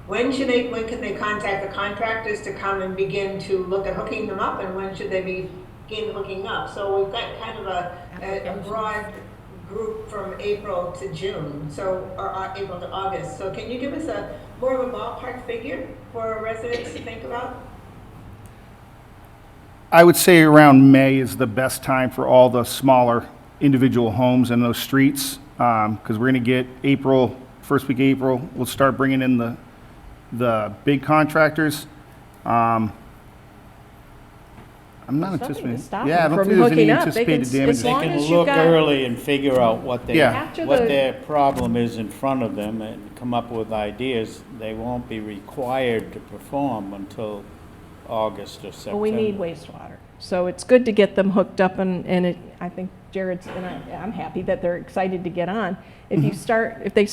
When can they contact the contractors to come and begin to look at hooking them up, and when should they begin hooking up? So we've got kind of a broad group from April to June, or April to August. So can you give us more of a ballpark figure for residents to think about? I would say around May is the best time for all the smaller individual homes in those streets, because we're going to get first week of April, we'll start bringing in the big contractors. I'm not anticipating. Yeah, I don't think there's any anticipated damage. They can look early and figure out what their problem is in front of them and come up with ideas. They won't be required to perform until August or September. Well, we need wastewater. So it's good to get them hooked up, and I think Jared's, and I'm happy that they're excited to get on. If they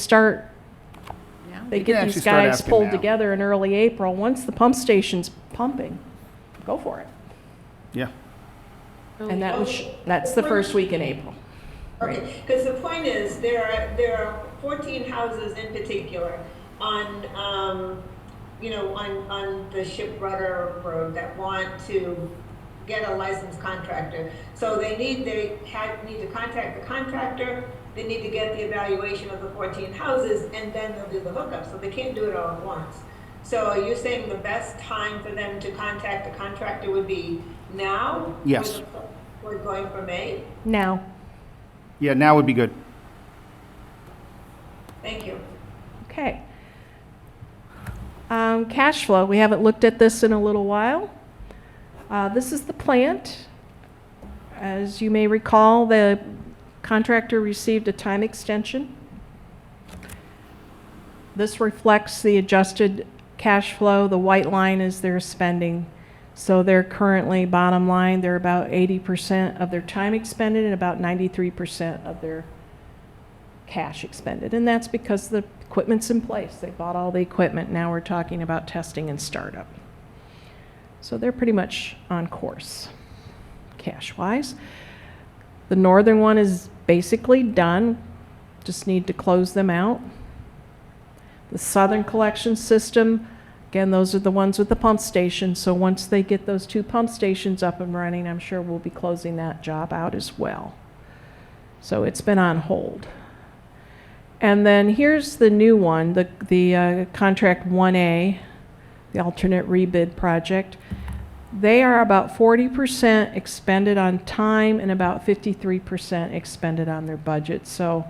get these guys pulled together in early April, once the pump station's pumping, go for it. Yeah. And that's the first week in April. Okay, because the point is, there are 14 houses in particular on the ship rudder road that want to get a licensed contractor. So they need to contact the contractor. They need to get the evaluation of the 14 houses, and then they'll do the hookup. So they can't do it all at once. So are you saying the best time for them to contact the contractor would be now? Yes. We're going for May? Now. Yeah, now would be good. Thank you. Okay. Cash flow, we haven't looked at this in a little while. This is the plant. As you may recall, the contractor received a time extension. This reflects the adjusted cash flow. The white line is their spending. So they're currently, bottom line, they're about 80% of their time expended and about 93% of their cash expended. And that's because the equipment's in place. They bought all the equipment. Now we're talking about testing and startup. So they're pretty much on course, cash-wise. The northern one is basically done. Just need to close them out. The southern collection system, again, those are the ones with the pump station. So once they get those 2 pump stations up and running, I'm sure we'll be closing that job out as well. So it's been on hold. And then here's the new one, the contract 1A, the alternate rebid project. They are about 40% expended on time and about 53% expended on their budget. So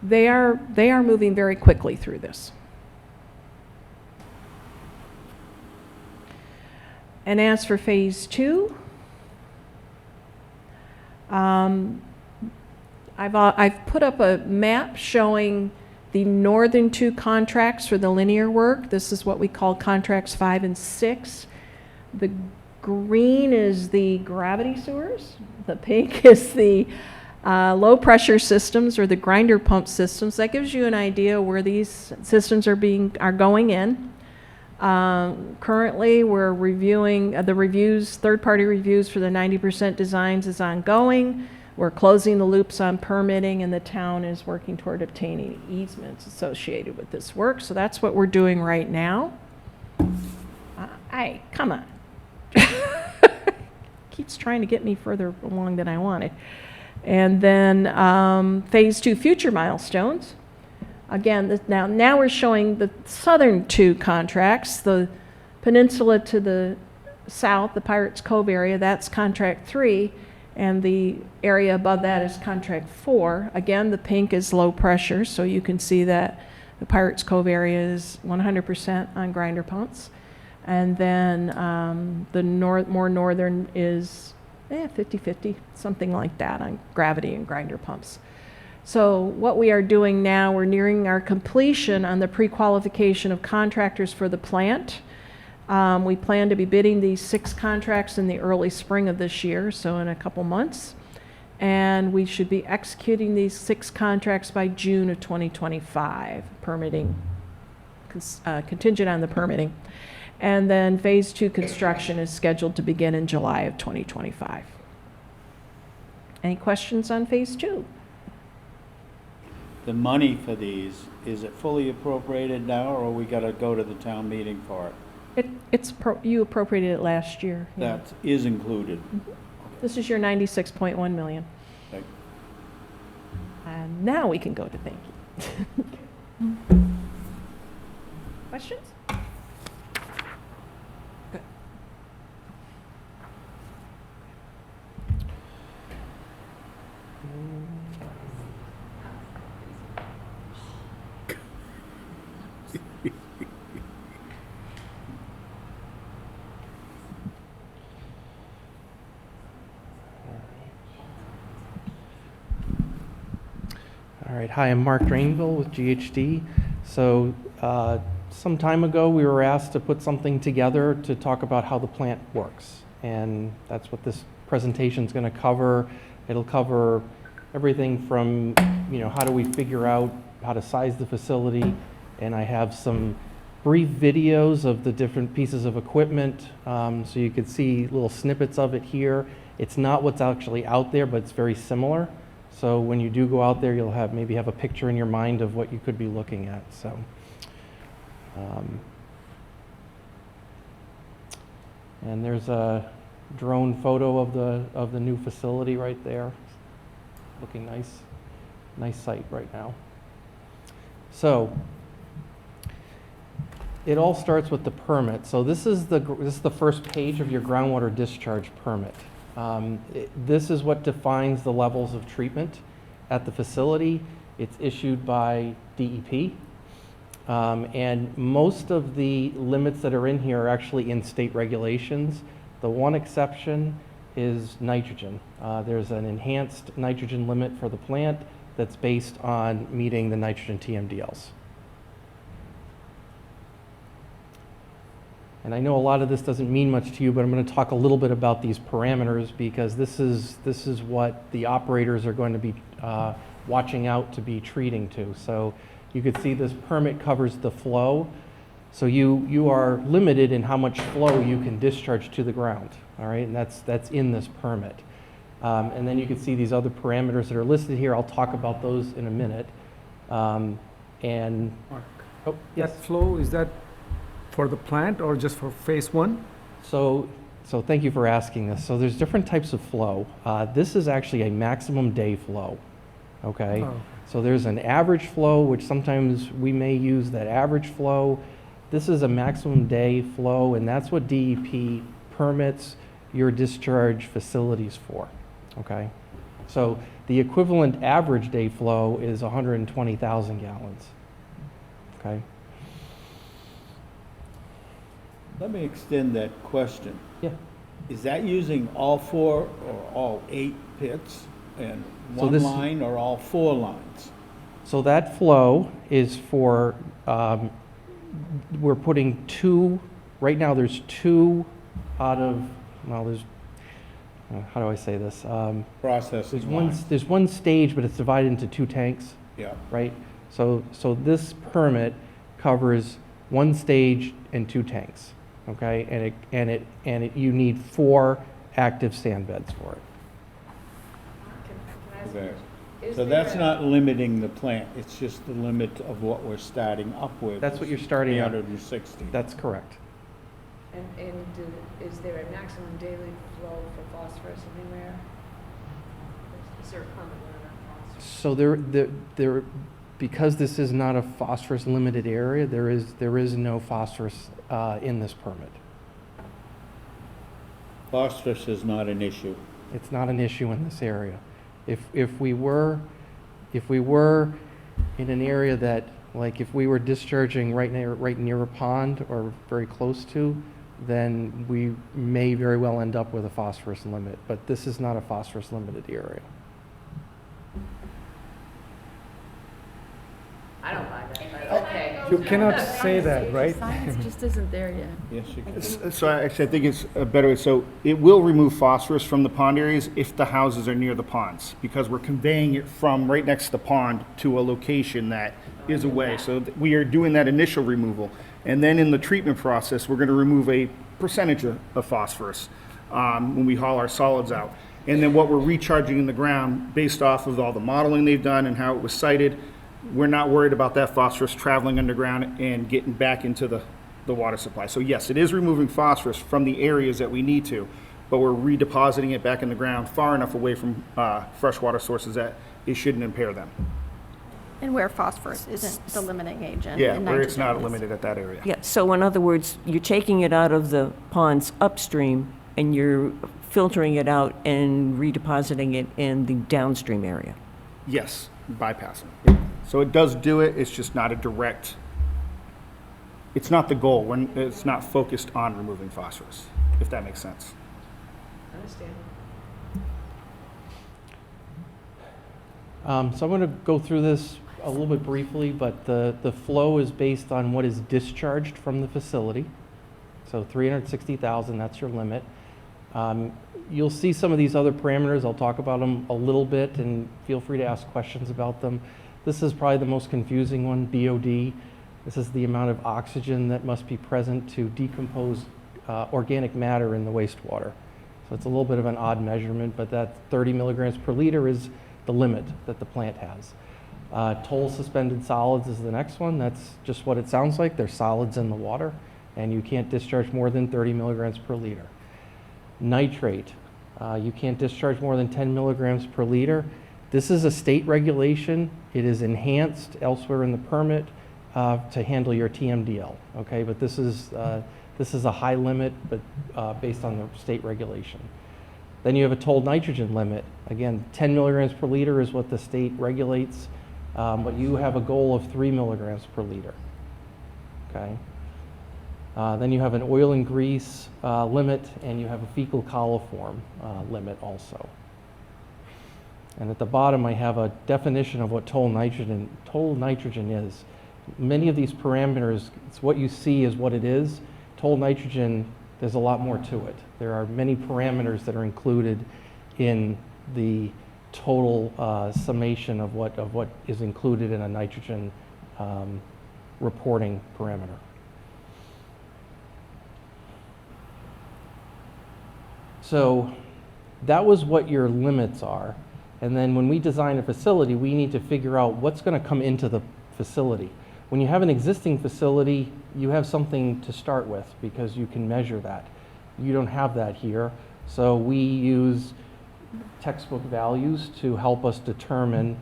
they are moving very quickly through this. And as for phase 2, I've put up a map showing the northern 2 contracts for the linear work. This is what we call contracts 5 and 6. The green is the gravity sewers. The pink is the low pressure systems or the grinder pump systems. That gives you an idea where these systems are going in. Currently, we're reviewing the reviews, third-party reviews for the 90% designs is ongoing. We're closing the loops on permitting, and the town is working toward obtaining easements associated with this work. So that's what we're doing right now. Hey, come on. Keeps trying to get me further along than I wanted. And then phase 2 future milestones. Again, now we're showing the southern 2 contracts. The peninsula to the south, the Pirates Cove area, that's contract 3. And the area above that is contract 4. Again, the pink is low pressure, so you can see that the Pirates Cove area is 100% on grinder pumps. And then the more northern is 50-50, something like that on gravity and grinder pumps. So what we are doing now, we're nearing our completion on the pre-qualification of contractors for the plant. We plan to be bidding these 6 contracts in the early spring of this year, so in a couple months. And we should be executing these 6 contracts by June of 2025, permitting, contingent on the permitting. And then phase 2 construction is scheduled to begin in July of 2025. Any questions on phase 2? The money for these, is it fully appropriated now, or we gotta go to the town meeting for it? You appropriated it last year. Yeah. That is included. Mm-hmm. This is your 96.1 million. Okay. And now we can go to thank you. Questions? Good. All right, hi, I'm Mark Drainville with GHD. So some time ago, we were asked to put something together to talk about how the plant works. And that's what this presentation is going to cover. It'll cover everything from, how do we figure out how to size the facility. And I have some brief videos of the different pieces of equipment. So you could see little snippets of it here. It's not what's actually out there, but it's very similar. So when you do go out there, you'll maybe have a picture in your mind of what you could be looking at. So, and there's a drone photo of the new facility right there. Looking nice site right now. So it all starts with the permit. So this is the first page of your groundwater discharge permit. This is what defines the levels of treatment at the facility. It's issued by DEP. And most of the limits that are in here are actually in state regulations. The one exception is nitrogen. There's an enhanced nitrogen limit for the plant that's based on meeting the nitrogen TMDLs. And I know a lot of this doesn't mean much to you, but I'm going to talk a little bit about these parameters because this is what the operators are going to be watching out to be treating to. So you could see this permit covers the flow. So you are limited in how much flow you can discharge to the ground. All right, and that's in this permit. And then you can see these other parameters that are listed here. I'll talk about those in a minute. And Mark, Oh, yes. That flow, is that for the plant or just for phase one? So thank you for asking this. So there's different types of flow. This is actually a maximum day flow, okay? Oh. So there's an average flow, which sometimes we may use that average flow. This is a maximum day flow, and that's what DEP permits your discharge facilities for, okay? So the equivalent average day flow is 120,000 gallons, okay? Let me extend that question. Yeah. Is that using all 4 or all 8 pits and So one this- line or all 4 lines? So that flow is for, we're putting 2, right now there's 2 out of, well, there's, how do I say this? Processing line. There's one stage, but it's divided into 2 tanks, Yeah. right? So this permit covers 1 stage and 2 tanks, okay? You need 4 active sand beds for it. Okay. So that's not limiting the plant, it's just the limit of what we're starting up with. That's what you're starting at. 360. That's correct. Is there a maximum daily flow for phosphorus anywhere? Is there a permit limit on phosphorus? So because this is not a phosphorus limited area, there is no phosphorus in this permit. Phosphorus is not an issue. It's not an issue in this area. If we were in an area that, like if we were discharging right near a pond or very close to, then we may very well end up with a phosphorus limit, but this is not a phosphorus limited area. I don't buy that, but okay. You cannot say that, right? Science just isn't there yet. Yes, you can. So actually, I think it's a better way. So it will remove phosphorus from the pond areas if the houses are near the ponds, because we're conveying it from right next to the pond to a location that is away. So we are doing that initial removal. And then in the treatment process, we're going to remove a percentage of phosphorus when we haul our solids out. And then what we're recharging in the ground, based off of all the modeling they've done and how it was cited, we're not worried about that phosphorus traveling underground and getting back into the water supply. So yes, it is removing phosphorus from the areas that we need to, but we're redepositing it back in the ground far enough away from freshwater sources that it shouldn't impair them. And where phosphorus isn't the limiting agent. Yeah, and where it's not nitrogen is. limited at that area. Yeah, so in other words, you're taking it out of the ponds upstream and you're filtering it out and redepositing it in the downstream area. Yes, bypassing. So it does do it, it's just not a direct, it's not the goal, when it's not focused on removing phosphorus, if that makes sense. I understand. So I'm going to go through this a little bit briefly, but the flow is based on what is discharged from the facility. So 360,000, that's your limit. You'll see some of these other parameters. I'll talk about them a little bit, and feel free to ask questions about them. This is probably the most confusing one, BOD. This is the amount of oxygen that must be present to decompose organic matter in the wastewater. So it's a little bit of an odd measurement, but that 30 milligrams per liter is the limit that the plant has. Toll suspended solids is the next one. That's just what it sounds like. They're solids in the water, and you can't discharge more than 30 milligrams per liter. Nitrate, you can't discharge more than 10 milligrams per liter. This is a state regulation. It is enhanced elsewhere in the permit to handle your TMDL, okay? But this is a high limit, but based on the state regulation. Then you have a tolled nitrogen limit. Again, 10 milligrams per liter is what the state regulates, but you have a goal of 3 milligrams per liter, okay? Then you have an oil and grease limit, and you have a fecal coliform limit also. And at the bottom, I have a definition of what tolled nitrogen is. Many of these parameters, it's what you see is what it is. Tolled nitrogen, there's a lot more to it. There are many parameters that are included in the total summation of what is included in a nitrogen reporting parameter. So that was what your limits are. And then when we design a facility, we need to figure out what's going to come into the facility. When you have an existing facility, you have something to start with because you can measure that. You don't have that here, so we use textbook values to help us determine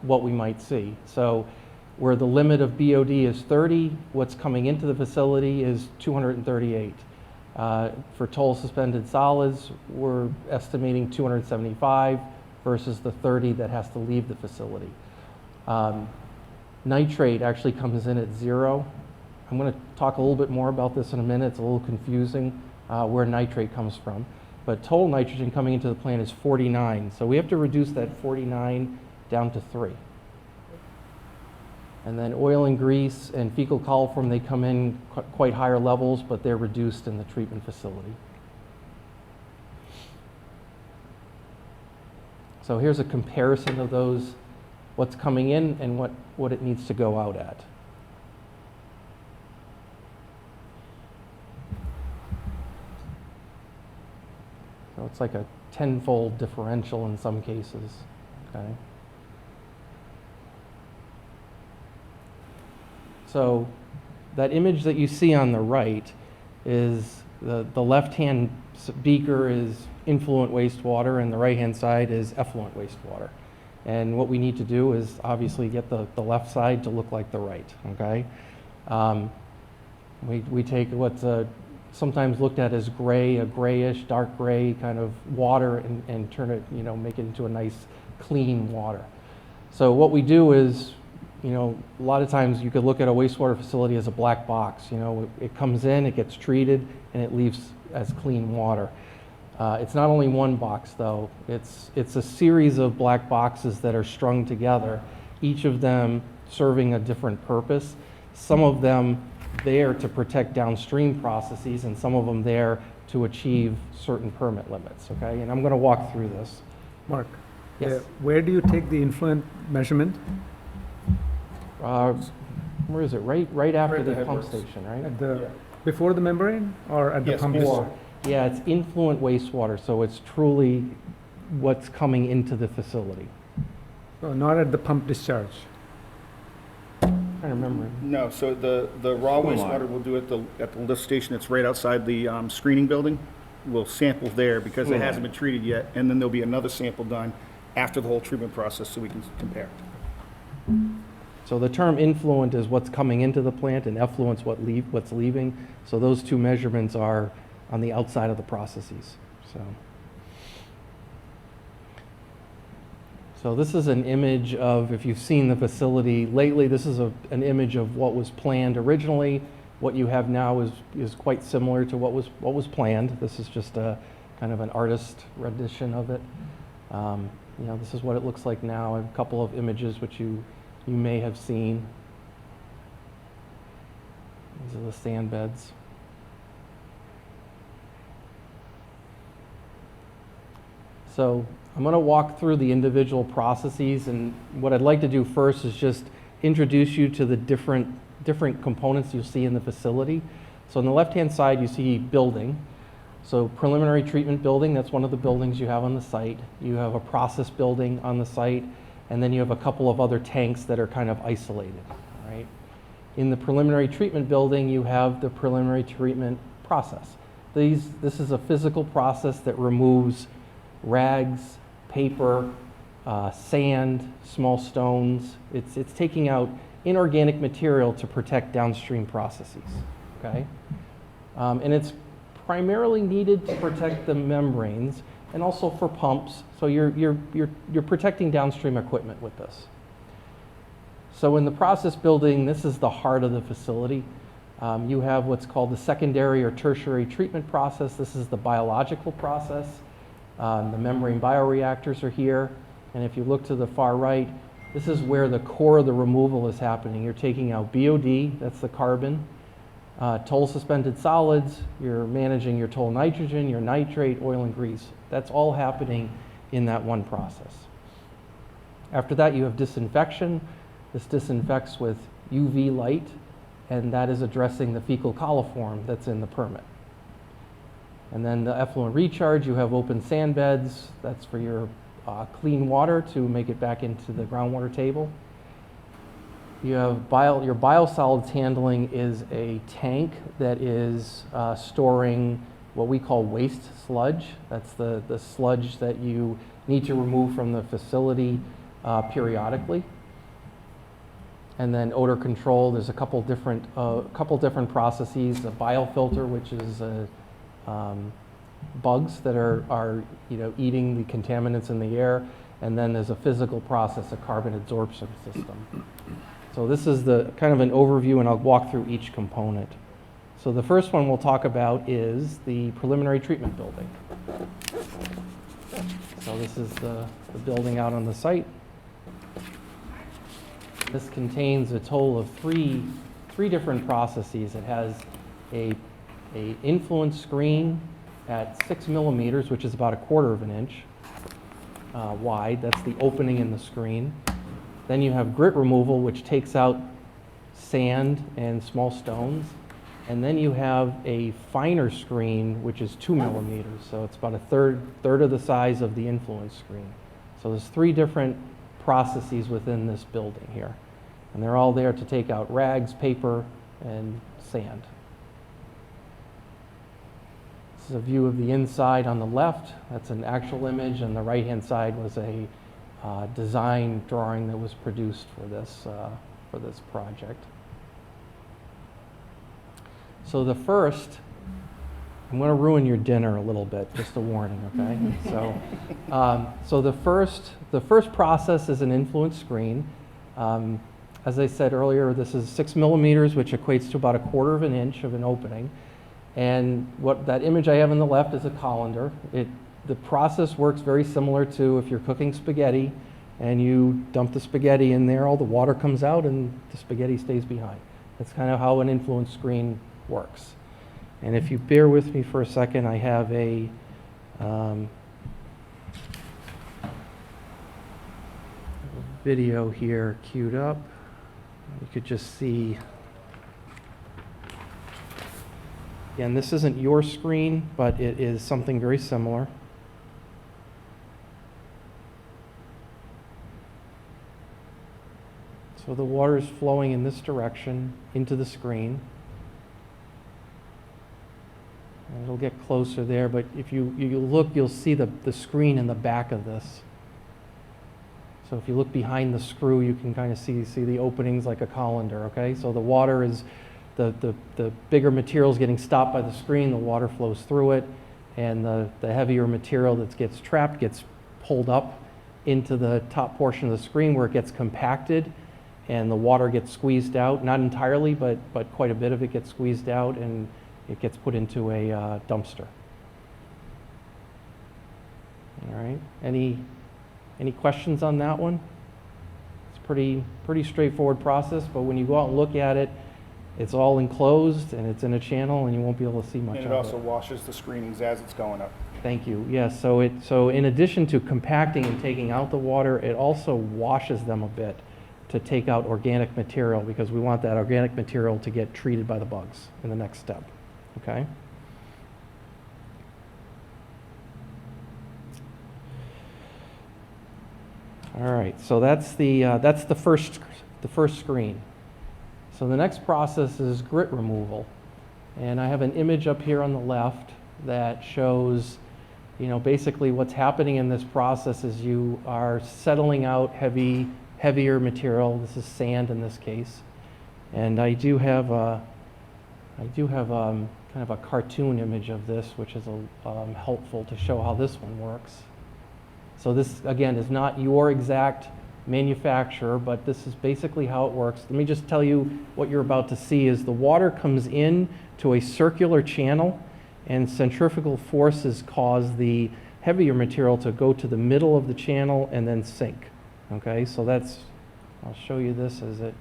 what we might see. So where the limit of BOD is 30, what's coming into the facility is 238. For total suspended solids, we're estimating 275 versus the 30 that has to leave the facility. Nitrate actually comes in at 0. I'm going to talk a little bit more about this in a minute. It's a little confusing where nitrate comes from. But total nitrogen coming into the plant is 49. So we have to reduce that 49 down to 3. And then oil and grease and fecal coliform, they come in quite higher levels, but they're reduced in the treatment facility. So here's a comparison of those, what's coming in and what it needs to go out at. So it's like a 10-fold differential in some cases, okay? So that image that you see on the right is the left-hand beaker is influent wastewater and the right-hand side is effluent wastewater. And what we need to do is obviously get the left side to look like the right, okay? We take what's sometimes looked at as gray, a grayish, dark gray kind of water and turn it, make it into a nice clean water. So what we do is, a lot of times you could look at a wastewater facility as a black box. It comes in, it gets treated, and it leaves as clean water. It's not only one box, though. It's a series of black boxes that are strung together, each of them serving a different purpose. Some of them there to protect downstream processes, and some of them there to achieve certain permit limits, okay? And I'm going to walk through this. Mark, Yes. where do you take the influent measurement? Where is it? Right after Right the at the pump headworks. station, right? At the before the membrane or at the Yes, pump? before. discharge? Yeah, it's influent wastewater, so it's truly what's coming into the facility. So not at the pump discharge. I'm trying to remember. No, so the raw wastewater we'll do at the lift station that's right outside the screening building. We'll sample there because it hasn't been treated yet, and then there'll be another sample done after the whole treatment process so we can compare. So the term influent is what's coming into the plant, and effluent's what's leaving. So those two measurements are on the outside of the processes. So this is an image of, if you've seen the facility lately, this is an image of what was planned originally. What you have now is quite similar to what was planned. This is just a kind of an artist rendition of it. This is what it looks like now. A couple of images which you may have seen. These are the sand beds. So I'm going to walk through the individual processes, and what I'd like to do first is just introduce you to the different components you'll see in the facility. So on the left-hand side, you see building. So preliminary treatment building, that's one of the buildings you have on the site. You have a process building on the site, and then you have a couple of other tanks that are kind of isolated, right? In the preliminary treatment building, you have the preliminary treatment process. This is a physical process that removes rags, paper, sand, small stones. It's taking out inorganic material to protect downstream processes, okay? And it's primarily needed to protect the membranes and also for pumps. So you're protecting downstream equipment with this. So in the process building, this is the heart of the facility. You have what's called the secondary or tertiary treatment process. This is the biological process. The membrane bioreactors are here. And if you look to the far right, this is where the core of the removal is happening. You're taking out BOD, that's the carbon, total suspended solids, you're managing your total nitrogen, your nitrate, oil and grease. That's all happening in that one process. After that, you have disinfection. This disinfects with UV light, and that is addressing the fecal coliform that's in the permit. And then the effluent recharge, you have open sand beds. That's for your clean water to make it back into the groundwater table. You have your biosolids handling is a tank that is storing what we call waste sludge. That's the sludge that you need to remove from the facility periodically. And then odor control, there's a couple different processes. A biofilter, which is bugs that are eating the contaminants in the air. And then there's a physical process, a carbon absorption system. So this is the kind of an overview, and I'll walk through each component. So the first one we'll talk about is the preliminary treatment building. So this is the building out on the site. This contains a total of three different processes. It has a influence screen at 6 millimeters, which is about 1/4 of an inch wide. That's the opening in the screen. Then you have grit removal, which takes out sand and small stones. And then you have a finer screen, which is 2 millimeters. So it's about a third of the size of the influence screen. So there's 3 different processes within this building here. And they're all there to take out rags, paper, and sand. This is a view of the inside on the left. That's an actual image, and the right-hand side was a design drawing that was produced for this project. So the first, I'm going to ruin your dinner a little bit, just a warning, okay? So the first process is an influence screen. As I said earlier, this is 6 millimeters, which equates to about 1/4 of an inch of an opening. And what that image I have on the left is a colander. The process works very similar to if you're cooking spaghetti and you dump the spaghetti in there, all the water comes out and the spaghetti stays behind. That's kind of how an influence screen works. And if you bear with me for a second, I have a video here queued up. You could just see. Again, this isn't your screen, but it is something very similar. So the water is flowing in this direction into the screen. And it'll get closer there, but if you look, you'll see the screen in the back of this. So if you look behind the screw, you can kind of see the openings like a colander, okay? So the water is, the bigger material is getting stopped by the screen, the water flows through it, and the heavier material that gets trapped gets pulled up into the top portion of the screen where it gets compacted, and the water gets squeezed out, not entirely, but quite a bit of it gets squeezed out, and it gets put into a dumpster. All right, any questions on that one? It's pretty straightforward process, but when you go out and look at it, it's all enclosed and it's in a channel and you won't be able to see much of it. And it also washes the screenings as it's going up. Thank you. Yes, so in addition to compacting and taking out the water, it also washes them a bit to take out organic material, because we want that organic material to get treated by the bugs in the next step. Okay? All right, so that's the first screen. So the next process is grit removal. And I have an image up here on the left that shows, basically what's happening in this process is you are settling out heavier material. This is sand in this case. And I do have kind of a cartoon image of this, which is helpful to show how this one works. So this, again, is not your exact manufacturer, but this is basically how it works. Let me just tell you what you're about to see is the water comes in to a circular channel, and centrifugal forces cause the heavier material to go to the middle of the channel and then sink. Okay, so I'll show you this as it.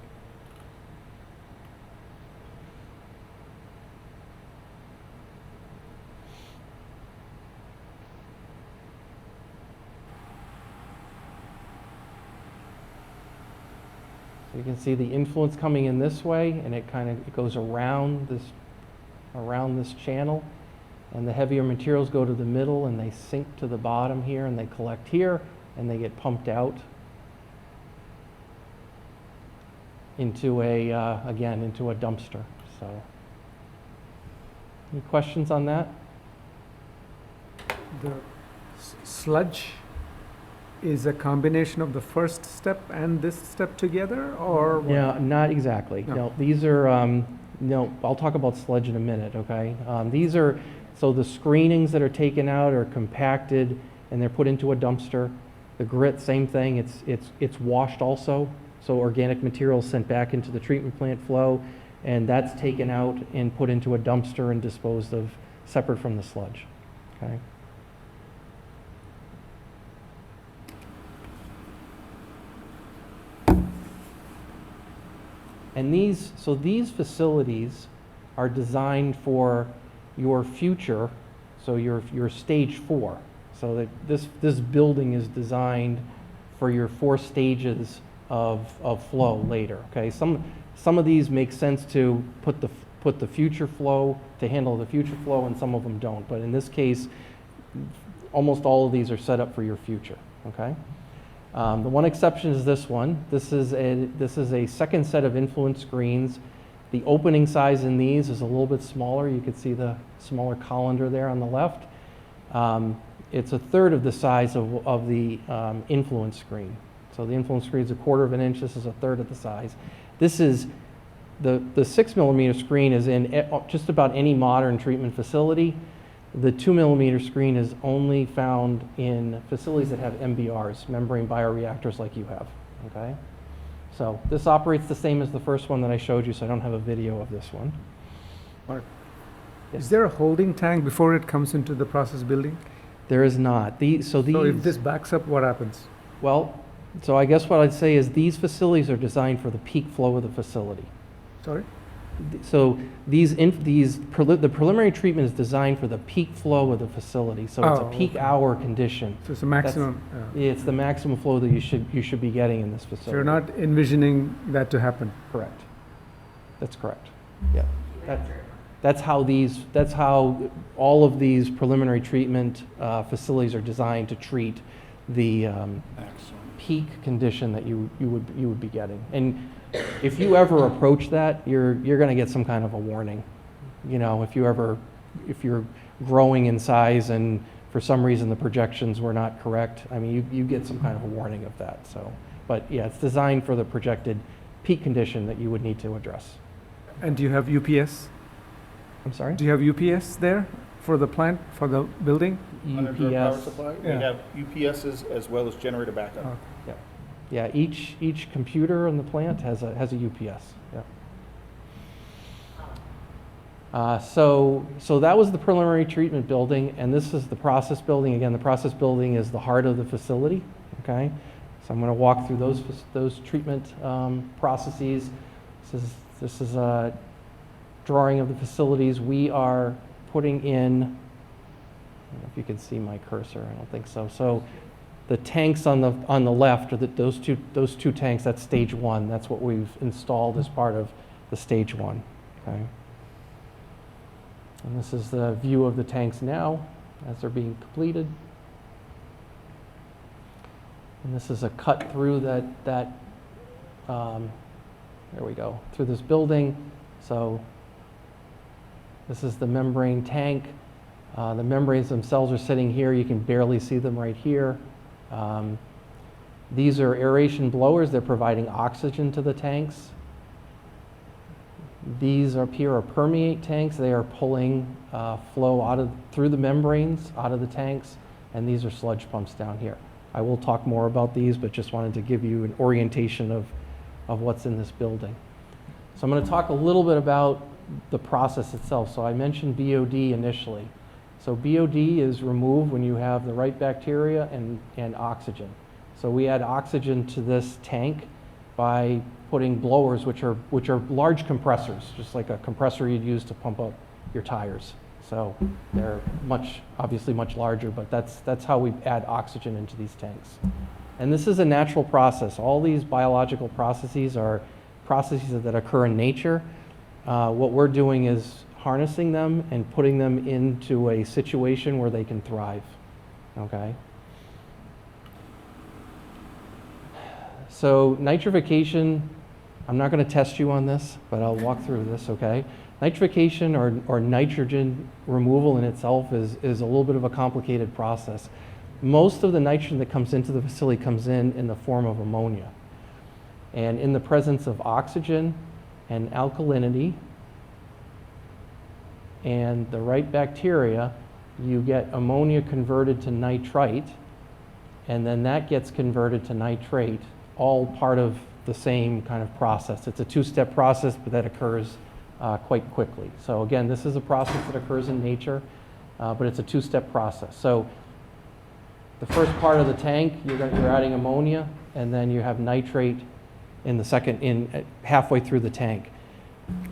So you can see the influence coming in this way, and it goes around this channel, and the heavier materials go to the middle and they sink to the bottom here, and they collect here and they get pumped out. into a, again, into a dumpster. So, any questions on that? The sludge is a combination of the first step and this step together, or what? No, not exactly. No. No, these are, no, I'll talk about sludge in a minute, okay? These are, so the screenings that are taken out are compacted and they're put into a dumpster. The grit, same thing, it's washed also. So organic material is sent back into the treatment plant flow, and that's taken out and put into a dumpster and disposed of separate from the sludge, okay? And these facilities are designed for your future, so your stage 4. So that this building is designed for your 4 stages of flow later, okay? Some of these make sense to put the future flow, to handle the future flow, and some of them don't. But in this case, almost all of these are set up for your future, okay? The one exception is this one. This is a second set of influence screens. The opening size in these is a little bit smaller. You can see the smaller colander there on the left. It's a third of the size of the influence screen. So the influence screen is 1/4 of an inch. This is a third of the size. This is the 6mm screen is in just about any modern treatment facility. The 2mm screen is only found in facilities that have MBRs, membrane bioreactors like you have, okay? So this operates the same as the first one that I showed you, so I don't have a video of this one. Mark, is there a holding tank before it comes into the process building? There is not. So if this backs up, what happens? Well, so I guess what I'd say is these facilities are designed for the peak flow of the facility. Sorry? So the preliminary treatment is designed for the peak flow of the facility. So it's a peak hour condition. So it's a maximum. It's the maximum flow that you should be getting in this facility. So you're not envisioning that to happen? Correct. That's correct. Yeah. That's how all of these preliminary treatment facilities are designed to treat the peak condition that you would be getting. And if you ever approach that, you're going to get some kind of a warning. You know, if you're growing in size and for some reason the projections were not correct, I mean, you get some kind of a warning of that. So, but yeah, it's designed for the projected peak condition that you would need to address. And do you have UPS? I'm sorry? Do you have UPS there for the plant, for the building? Uninterrupted power UPS. supply. Yeah. We have UPSs as well as generator backup. Oh. Yeah, each computer in the plant has a UPS. Yeah. So that was the preliminary treatment building, and this is the process building. Again, the process building is the heart of the facility. Okay, so I'm going to walk through those treatment processes. This is a drawing of the facilities. We are putting in. I don't know if you can see my cursor. I don't think so. So. The tanks on the left are those two tanks. That's stage 1. That's what we've installed as part of the stage 1. Okay. And this is the view of the tanks now as they're being completed. And this is a cut through that there we go, through this building. So this is the membrane tank. The membranes themselves are sitting here. You can barely see them right here. These are aeration blowers. They're providing oxygen to the tanks. These up here are permeate tanks. They are pulling flow through the membranes out of the tanks. And these are sludge pumps down here. I will talk more about these, but just wanted to give you an orientation of what's in this building. So I'm going to talk a little bit about the process itself. So I mentioned BOD initially. So BOD is removed when you have the right bacteria and oxygen. So we add oxygen to this tank by putting blowers, which are large compressors, just like a compressor you'd use to pump up your tires. So they're obviously much larger, but that's how we add oxygen into these tanks. And this is a natural process. All these biological processes are processes that occur in nature. What we're doing is harnessing them and putting them into a situation where they can thrive, okay? So nitrification I'm not going to test you on this, but I'll walk through this, okay? Nitrification or nitrogen removal in itself is a little bit of a complicated process. Most of the nitrogen that comes into the facility comes in the form of ammonia. And in the presence of oxygen and alkalinity and the right bacteria, you get ammonia converted to nitrite, and then that gets converted to nitrate, all part of the same kind of process. It's a two-step process, but that occurs quite quickly. So again, this is a process that occurs in nature, but it's a two-step process. So the first part of the tank, you're adding ammonia, and then you have nitrate in the second, halfway through the tank.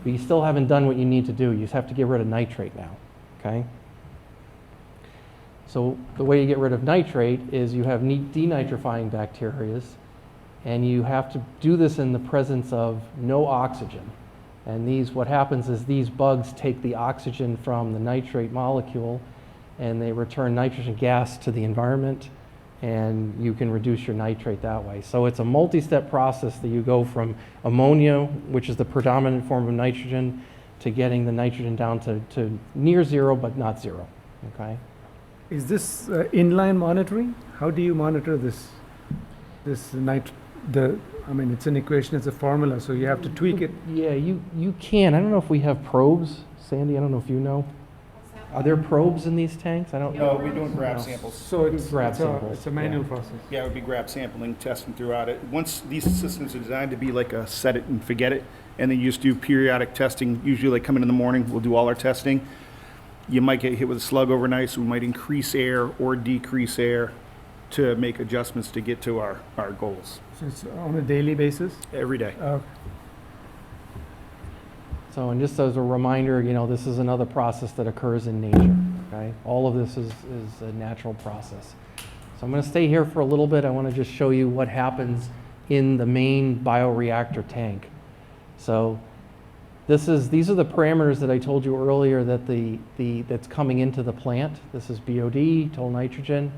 But you still haven't done what you need to do. You just have to get rid of nitrate now, okay? So the way you get rid of nitrate is you have denitrifying bacteria, and you have to do this in the presence of no oxygen. And what happens is these bugs take the oxygen from the nitrate molecule and they return nitrogen gas to the environment, and you can reduce your nitrate that way. So it's a multi-step process that you go from ammonia, which is the predominant form of nitrogen, to getting the nitrogen down to near zero, but not zero, okay? Is this inline monitoring? How do you monitor this I mean, it's an equation, it's a formula, so you have to tweak it. Yeah, you can. I don't know if we have probes. Sandy, I don't know if you know. Are there probes in these tanks? I don't know. No, we're doing grab No. samples. So it's samples, a manual yeah. process. Yeah, it would be grab sampling, testing throughout it. Once these systems are designed to be like a set it and forget it, and then you just do periodic testing. Usually like come in the morning, we'll do all our testing. You might get hit with a slug overnight, so we might increase air or decrease air to make adjustments to get to our goals. So it's on a daily basis? Every day. So, and just as a reminder, this is another process that occurs in nature, okay? All of this is a natural process. So I'm going to stay here for a little bit. I want to just show you what happens in the main bioreactor tank. So these are the parameters that I told you earlier that that's coming into the plant. This is BOD, total nitrogen,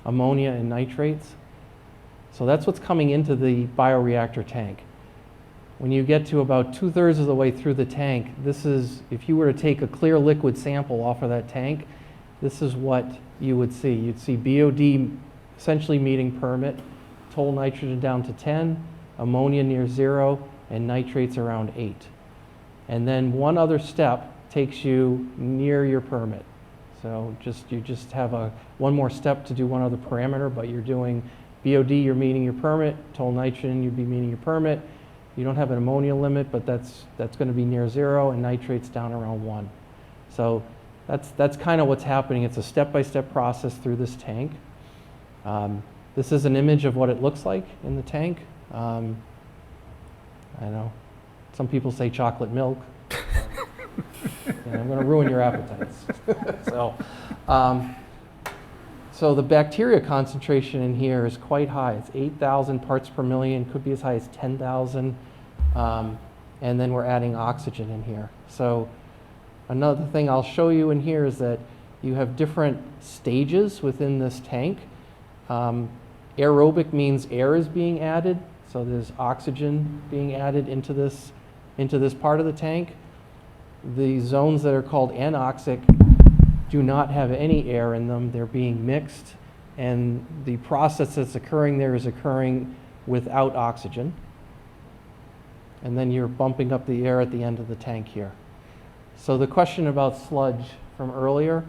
ammonia, and nitrates. So that's what's coming into the bioreactor tank. When you get to about 2/3 of the way through the tank, this is, if you were to take a clear liquid sample off of that tank, this is what you would see. You'd see BOD essentially meeting permit, total nitrogen down to 10, ammonia near 0, and nitrates around 8. And then one other step takes you near your permit. So you just have one more step to do one other parameter, but you're doing BOD, you're meeting your permit, total nitrogen, you'd be meeting your permit. You don't have an ammonia limit, but that's going to be near 0, and nitrates down around 1. So that's kind of what's happening. It's a step-by-step process through this tank. This is an image of what it looks like in the tank. I know some people say chocolate milk. And I'm going to ruin your appetites. So the bacteria concentration in here is quite high. It's 8,000 parts per million, could be as high as 10,000. And then we're adding oxygen in here. So another thing I'll show you in here is that you have different stages within this tank. Aerobic means air is being added. So there's oxygen being added into this part of the tank. The zones that are called anoxic do not have any air in them. They're being mixed, and the process that's occurring there is occurring without oxygen. And then you're bumping up the air at the end of the tank here. So the question about sludge from earlier,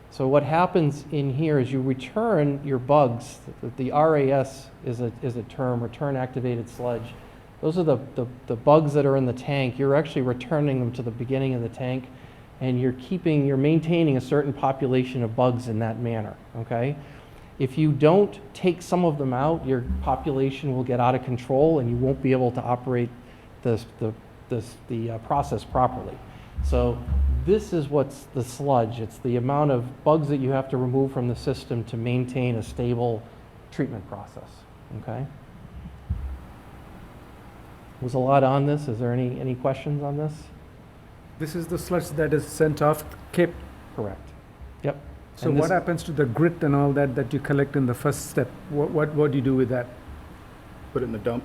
so what happens in here is you return your bugs. The RAS is a term, return activated sludge. Those are the bugs that are in the tank. You're actually returning them to the beginning of the tank, and you're maintaining a certain population of bugs in that manner, okay? If you don't take some of them out, your population will get out of control and you won't be able to operate the process properly. So this is what's the sludge. It's the amount of bugs that you have to remove from the system to maintain a stable treatment process, okay? Was a lot on this. Is there any questions on this? This is the sludge that is sent off Cape. Correct. Yep. So what happens to the grit and all that you collect in the first step? What do you do with that? Put it in the dump.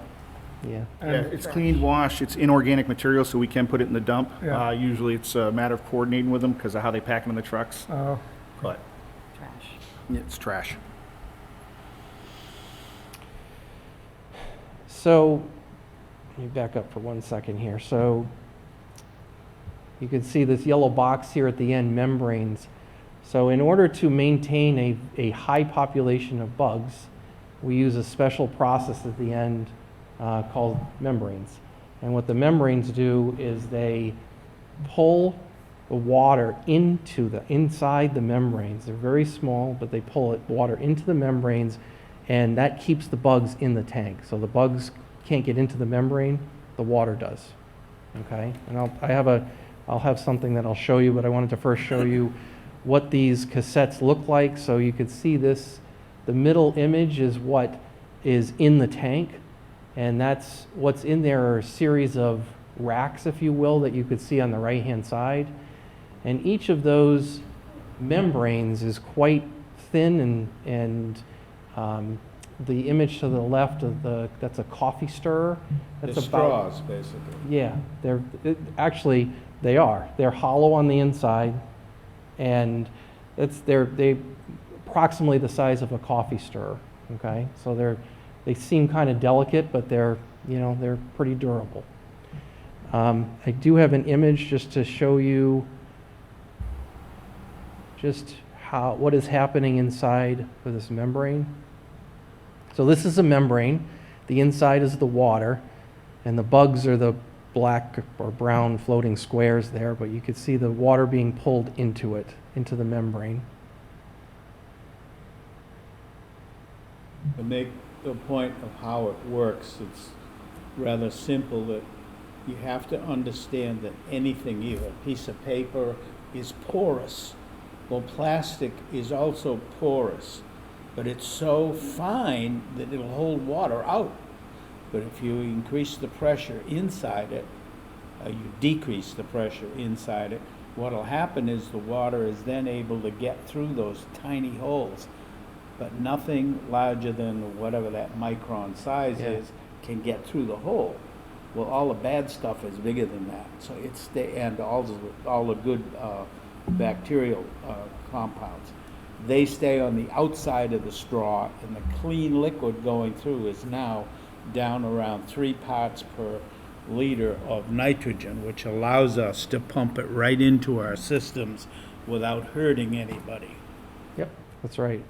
Yeah. Yeah, it's cleaned, washed, it's inorganic material, so we can put it in the dump. Yeah. Usually it's a matter of coordinating with them because of how they pack them in the trucks, but Trash. it's trash. So, let me back up for 1 second here. So, you can see this yellow box here at the end, membranes. So in order to maintain a high population of bugs, we use a special process at the end called membranes. And what the membranes do is they pull the water inside the membranes. They're very small, but they pull water into the membranes, and that keeps the bugs in the tank. So the bugs can't get into the membrane, the water does. Okay? And I'll have something that I'll show you, but I wanted to first show you what these cassettes look like. So you could see this, the middle image is what is in the tank, and that's what's in there are a series of racks, if you will, that you could see on the right-hand side. And each of those membranes is quite thin, and the image to the left of that's a coffee stirrer. That's The straws, basically. Yeah, actually they are. They're hollow on the inside, and they approximately the size of a coffee stirrer. Okay, so they seem kind of delicate, but they're pretty durable. I do have an image just to show you just what is happening inside of this membrane. So this is a membrane. The inside is the water, and the bugs are the black or brown floating squares there, but you can see the water being pulled into the membrane. To make the point of how it works, it's rather simple that you have to understand that anything, even a piece of paper, is porous. Well, plastic is also porous, but it's so fine that it'll hold water out. But if you increase the pressure inside it, you decrease the pressure inside it, what'll happen is the water is then able to get through those tiny holes. But nothing larger than whatever that micron size is can get through the hole. Well, all the bad stuff is bigger than that. So and all the good bacterial compounds, they stay on the outside of the straw, and the clean liquid going through is now down around 3 parts per liter of nitrogen, which allows us to pump it right into our systems without hurting anybody. Yep, that's right.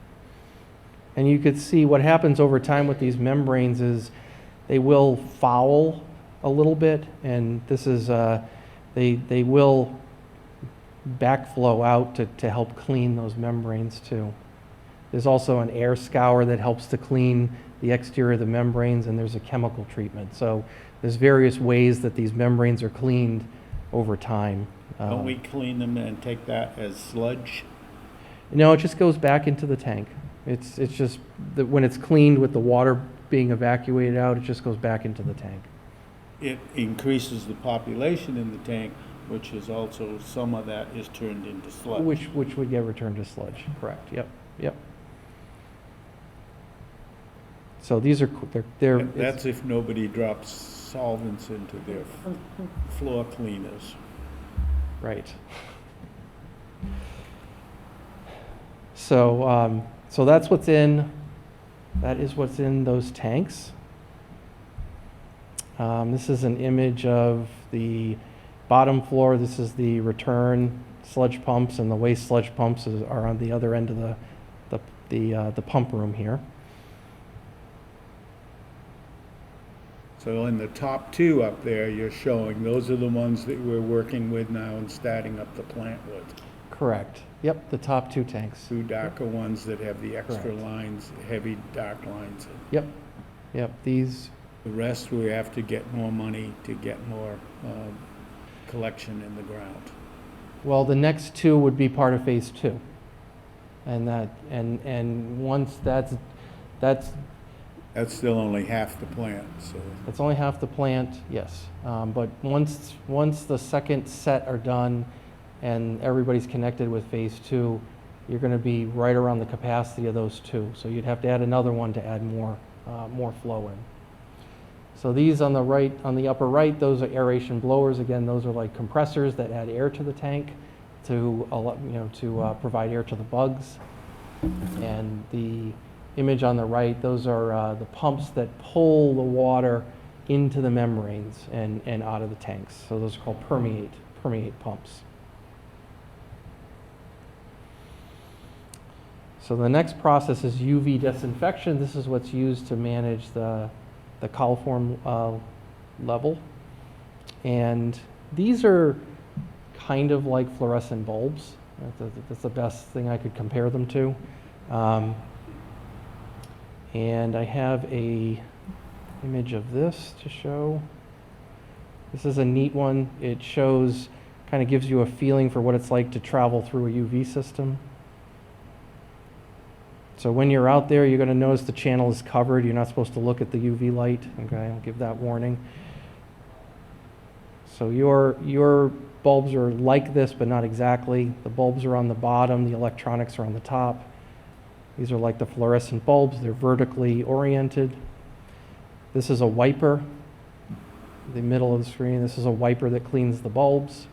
And you could see what happens over time with these membranes is they will foul a little bit, and this is they will backflow out to help clean those membranes too. There's also an air scour that helps to clean the exterior of the membranes, and there's a chemical treatment. So there's various ways that these membranes are cleaned over time. Don't we clean them and take that as sludge? No, it just goes back into the tank. It's just that when it's cleaned with the water being evacuated out, it just goes back into the tank. It increases the population in the tank, which is also, some of that is turned into sludge. Which would get returned to sludge, correct, yep. So these are, they're. That's if nobody drops solvents into their floor cleaners. Right. So, so that is what's in those tanks. This is an image of the bottom floor. This is the return sludge pumps, and the waste sludge pumps are on the other end of the pump room here. So in the top 2 up there, you're showing, those are the ones that we're working with now and starting up the plant with. Correct. Yep, the top 2 tanks. 2 darker ones that have the extra Correct. lines, heavy dark lines. Yep. These. The rest, we have to get more money to get more collection in the ground. Well, the next 2 would be part of phase 2, and once that's still only half the plant. So that's only half the plant, yes. But once the second set are done, and everybody's connected with phase 2, you're going to be right around the capacity of those 2. So you'd have to add another one to add more flow in. So these on the right, on the upper right, those are aeration blowers. Again, those are like compressors that add air to the tank to provide air to the bugs. And the image on the right, those are the pumps that pull the water into the membranes and out of the tanks. So those are called permeate pumps. So the next process is UV disinfection. This is what's used to manage the coliform level. And these are kind of like fluorescent bulbs. That's the best thing I could compare them to. And I have a image of this to show. This is a neat one. It shows, kind of gives you a feeling for what it's like to travel through a UV system. So when you're out there, you're going to notice the channel is covered. You're not supposed to look at the UV light. Okay, I'll give that warning. So your bulbs are like this, but not exactly. The bulbs are on the bottom. The electronics are on the top. These are like the fluorescent bulbs. They're vertically oriented. This is a wiper, the middle of the screen. This is a wiper that cleans the bulbs.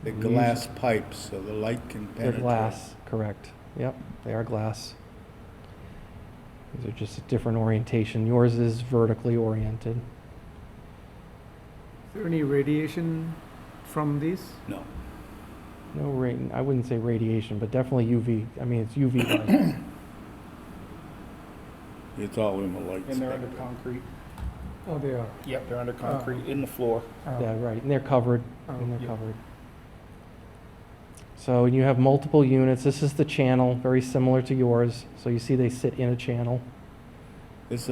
The glass pipes, so the light can penetrate. They're glass, correct. Yep, they are glass. These are just a different orientation. Yours is vertically oriented. Is there any radiation from these? No. No I wouldn't say radiation, but definitely UV. I mean, it's UV light. It's all in the light And they're under spectrum. concrete. Oh, they are. Yep, they're under concrete in the floor. Yeah, right, and they're covered, and they're yeah. covered. So you have multiple units. This is the channel, very similar to yours. So you see they sit in a channel. Is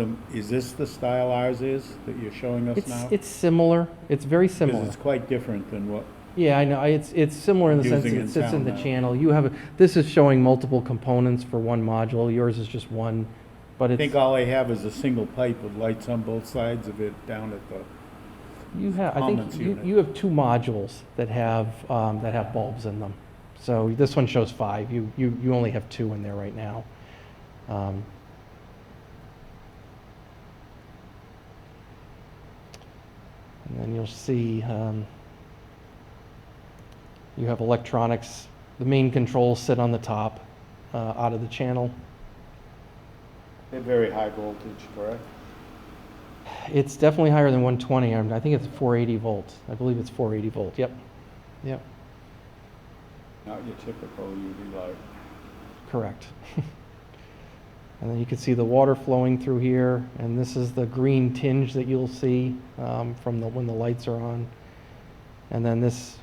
this the style ours is that you're showing us now? It's similar. It's very Because similar. it's quite different than what, Yeah, I know. It's similar in the sense that Using it in sits in town the now. channel. You have this is showing multiple components for one module. Yours is just one, but I it's think all they have is a single pipe with lights on both sides of it down at the, I commons think unit. you have two modules that have bulbs in them. So this one shows 5. You only have 2 in there right now. And then you'll see you have electronics. The main controls sit on the top out of the channel. They're very high voltage, correct? It's definitely higher than 120. I think it's 480 volts. I believe it's 480 volt. Yep. Yep. Not your typical UV light. Correct. And then you can see the water flowing through here, and this is the green tinge that you'll see from when the lights are on. And then this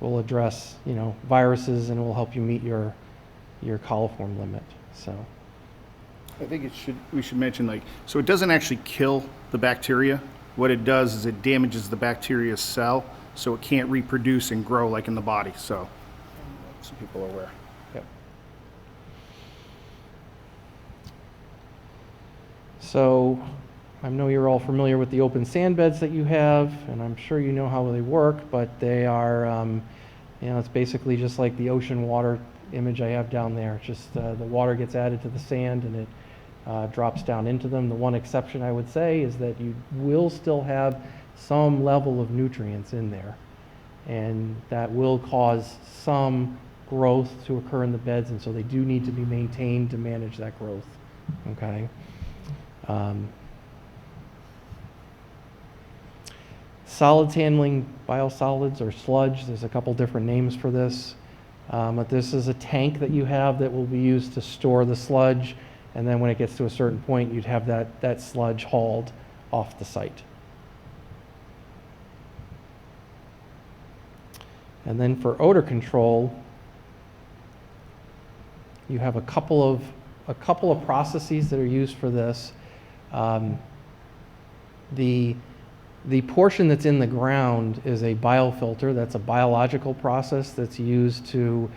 will address, viruses, and will help you meet your coliform limit. So. I think we should mention, so it doesn't actually kill the bacteria. What it does is it damages the bacteria's cell, so it can't reproduce and grow like in the body, so people are aware. Yep. So I know you're all familiar with the open sand beds that you have, and I'm sure you know how they work, but they are, it's basically just like the ocean water image I have down there. It's just the water gets added to the sand and it drops down into them. The one exception I would say is that you will still have some level of nutrients in there, and that will cause some growth to occur in the beds, and so they do need to be maintained to manage that growth. Okay. Solids handling, biosolids or sludge, there's a couple different names for this. But this is a tank that you have that will be used to store the sludge, and then when it gets to a certain point, you'd have that sludge hauled off the site. And then for odor control, you have a couple of processes that are used for this. The portion that's in the ground is a biofilter. That's a biological process that's used to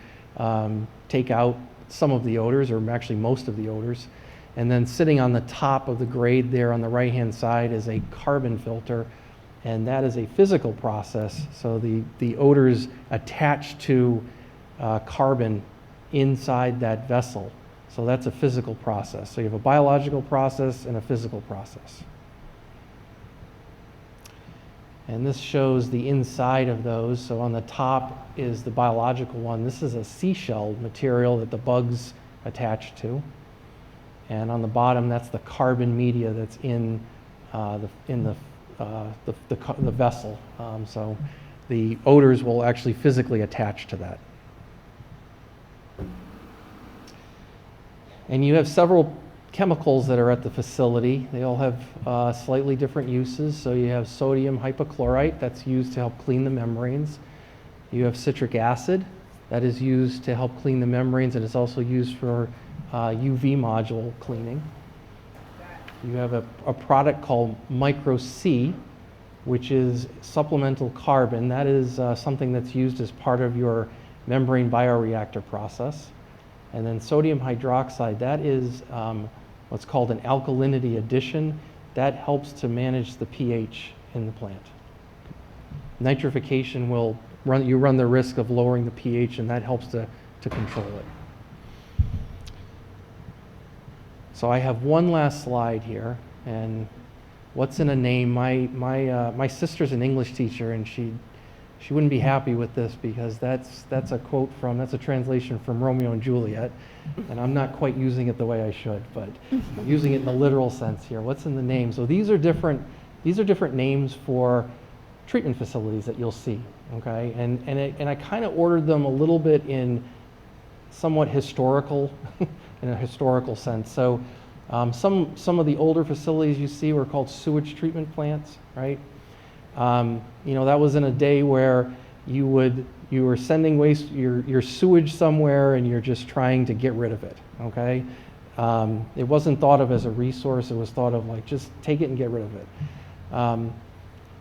take out some of the odors, or actually most of the odors. And then sitting on the top of the grade there on the right-hand side is a carbon filter, and that is a physical process. So the odors attach to carbon inside that vessel. So that's a physical process. So you have a biological process and a physical process. And this shows the inside of those. So on the top is the biological one. This is a seashell material that the bugs attach to. And on the bottom, that's the carbon media that's in the vessel. So the odors will actually physically attach to that. And you have several chemicals that are at the facility. They all have slightly different uses. So you have sodium hypochlorite that's used to help clean the membranes. You have citric acid that is used to help clean the membranes, and it's also used for UV module cleaning. You have a product called Micro C, which is supplemental carbon. That is something that's used as part of your membrane bioreactor process. And then sodium hydroxide, that is what's called an alkalinity addition. That helps to manage the pH in the plant. Nitrification will you run the risk of lowering the pH, and that helps to control it. So I have one last slide here, and what's in a name? My sister's an English teacher, and she wouldn't be happy with this because that's a translation from Romeo and Juliet, and I'm not quite using it the way I should, but I'm using it in the literal sense here. What's in the name? So these are different names for treatment facilities that you'll see, okay? And I kind of ordered them a little bit in somewhat historical, in a historical sense. So some of the older facilities you see were called sewage treatment plants, right? You know, that was in a day where you were sending waste, your sewage somewhere, and you're just trying to get rid of it, okay? It wasn't thought of as a resource. It was thought of like, just take it and get rid of it.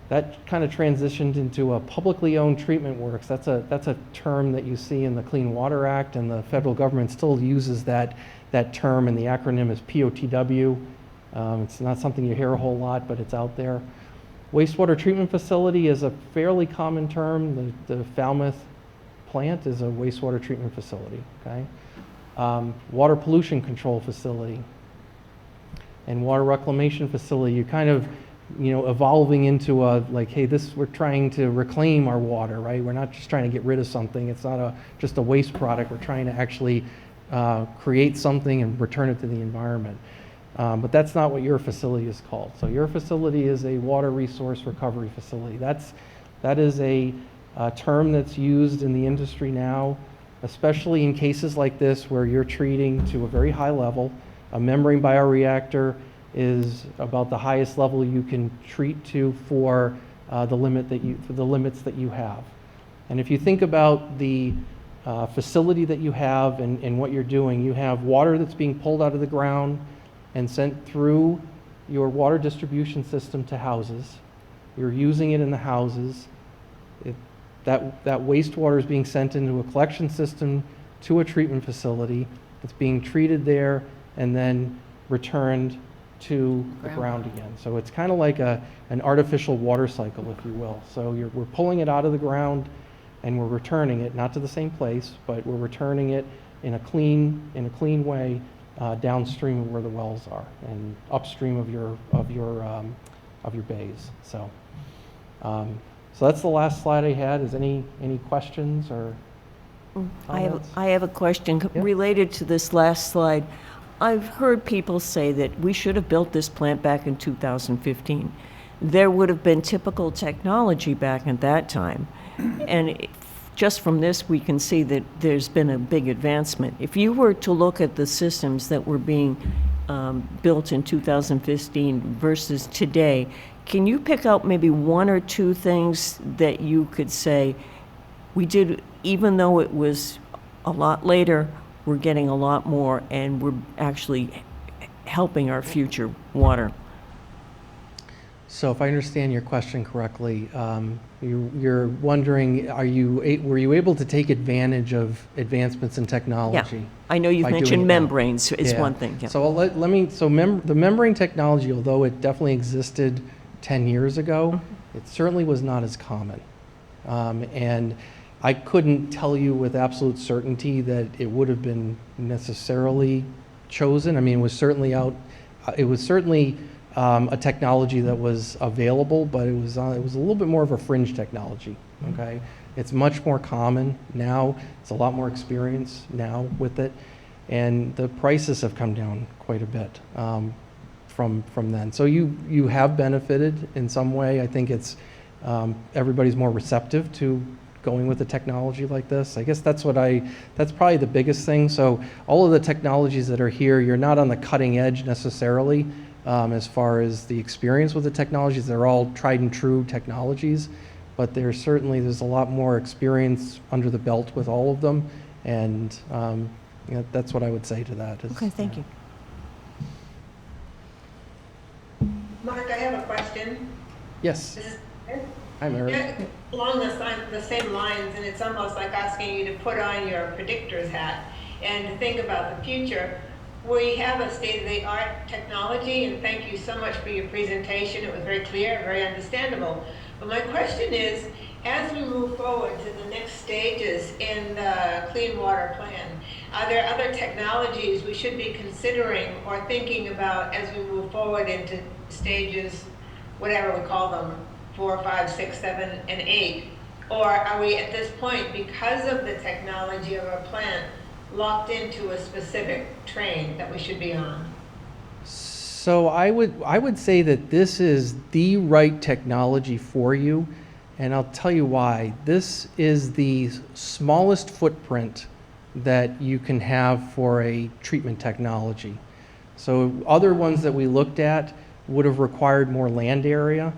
That kind of transitioned into a publicly owned treatment works. That's a term that you see in the Clean Water Act, and the federal government still uses that term, and the acronym is POTW. It's not something you hear a whole lot, but it's out there. Wastewater treatment facility is a fairly common term. The Falmouth plant is a wastewater treatment facility, okay? Water pollution control facility and water reclamation facility. You kind of, you know, evolving into a, like, hey, we're trying to reclaim our water, right? We're not just trying to get rid of something. It's not just a waste product. We're trying to actually create something and return it to the environment. But that's not what your facility is called. So your facility is a water resource recovery facility. That is a term that's used in the industry now, especially in cases like this where you're treating to a very high level. A membrane bioreactor is about the highest level you can treat to for the limits that you have. And if you think about the facility that you have and what you're doing, you have water that's being pulled out of the ground and sent through your water distribution system to houses. You're using it in the houses. That wastewater is being sent into a collection system to a treatment facility. It's being treated there and then returned to the ground again. So it's kind of like an artificial water cycle, if you will. So we're pulling it out of the ground and we're returning it, not to the same place, but we're returning it in a clean way downstream of where the wells are and upstream of your bays. So that's the last slide I had. Is any questions or comments? I have a question related to this last slide. I've heard people say that we should have built this plant back in 2015. There would have been typical technology back at that time. And just from this, we can see that there's been a big advancement. If you were to look at the systems that were being built in 2015 versus today, can you pick out maybe one or two things that you could say, we did, even though it was a lot later, we're getting a lot more, and we're actually helping our future water? So if I understand your question correctly, you're wondering, were you able to take advantage of advancements in technology? Yeah, I know you've mentioned membranes is one thing. Yeah. So the membrane technology, although it definitely existed 10 years ago, it certainly was not as common. And I couldn't tell you with absolute certainty that it would have been necessarily chosen. I mean, it was certainly a technology that was available, but it was a little bit more of a fringe technology, okay? It's much more common now. It's a lot more experience now with it. And the prices have come down quite a bit from then. So you have benefited in some way. I think it's everybody's more receptive to going with a technology like this. I guess that's probably the biggest thing. So all of the technologies that are here, you're not on the cutting edge necessarily as far as the experience with the technologies. They're all tried and true technologies, but there's a lot more experience under the belt with all of them. And that's what I would say to that. Okay, thank you. Mark, I have a question. Yes. This is Hi, Mary. along the same lines, and it's almost like asking you to put on your predictor's hat and to think about the future. We have a state-of-the-art technology, and thank you so much for your presentation. It was very clear, very understandable. But my question is, as we move forward to the next stages in the Clean Water Plan, are there other technologies we should be considering or thinking about as we move forward into stages, whatever we call them, 4, 5, 6, 7, and 8? Or are we at this point, because of the technology of our plant, locked into a specific train that we should be on? So I would say that this is the right technology for you, and I'll tell you why. This is the smallest footprint that you can have for a treatment technology. So other ones that we looked at would have required more land area.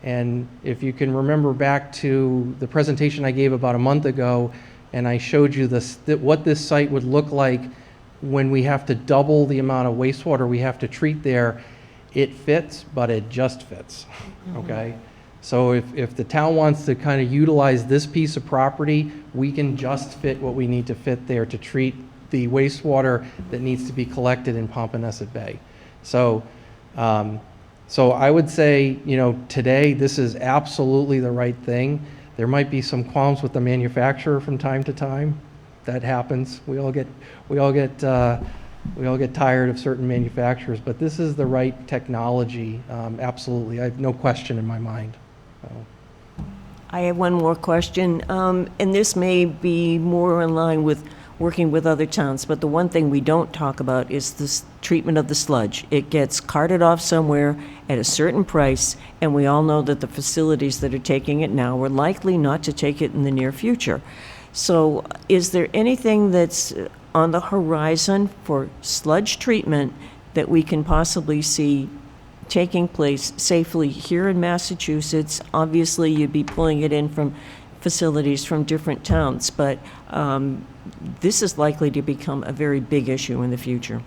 And if you can remember back to the presentation I gave about a month ago, and I showed you what this site would look like when we have to double the amount of wastewater we have to treat there, it fits, but it just fits, okay? So if the town wants to kind of utilize this piece of property, we can just fit what we need to fit there to treat the wastewater that needs to be collected in Pompanesett Bay. So I would say, today this is absolutely the right thing. There might be some qualms with the manufacturer from time to time. That happens. We all get tired of certain manufacturers, but this is the right technology. Absolutely, I have no question in my mind. I have one more question, and this may be more in line with working with other towns, but the one thing we don't talk about is this treatment of the sludge. It gets carted off somewhere at a certain price, and we all know that the facilities that are taking it now are likely not to take it in the near future. So is there anything that's on the horizon for sludge treatment that we can possibly see taking place safely here in Massachusetts? Obviously, you'd be pulling it in from facilities from different towns, but this is likely to become a very big issue in the future.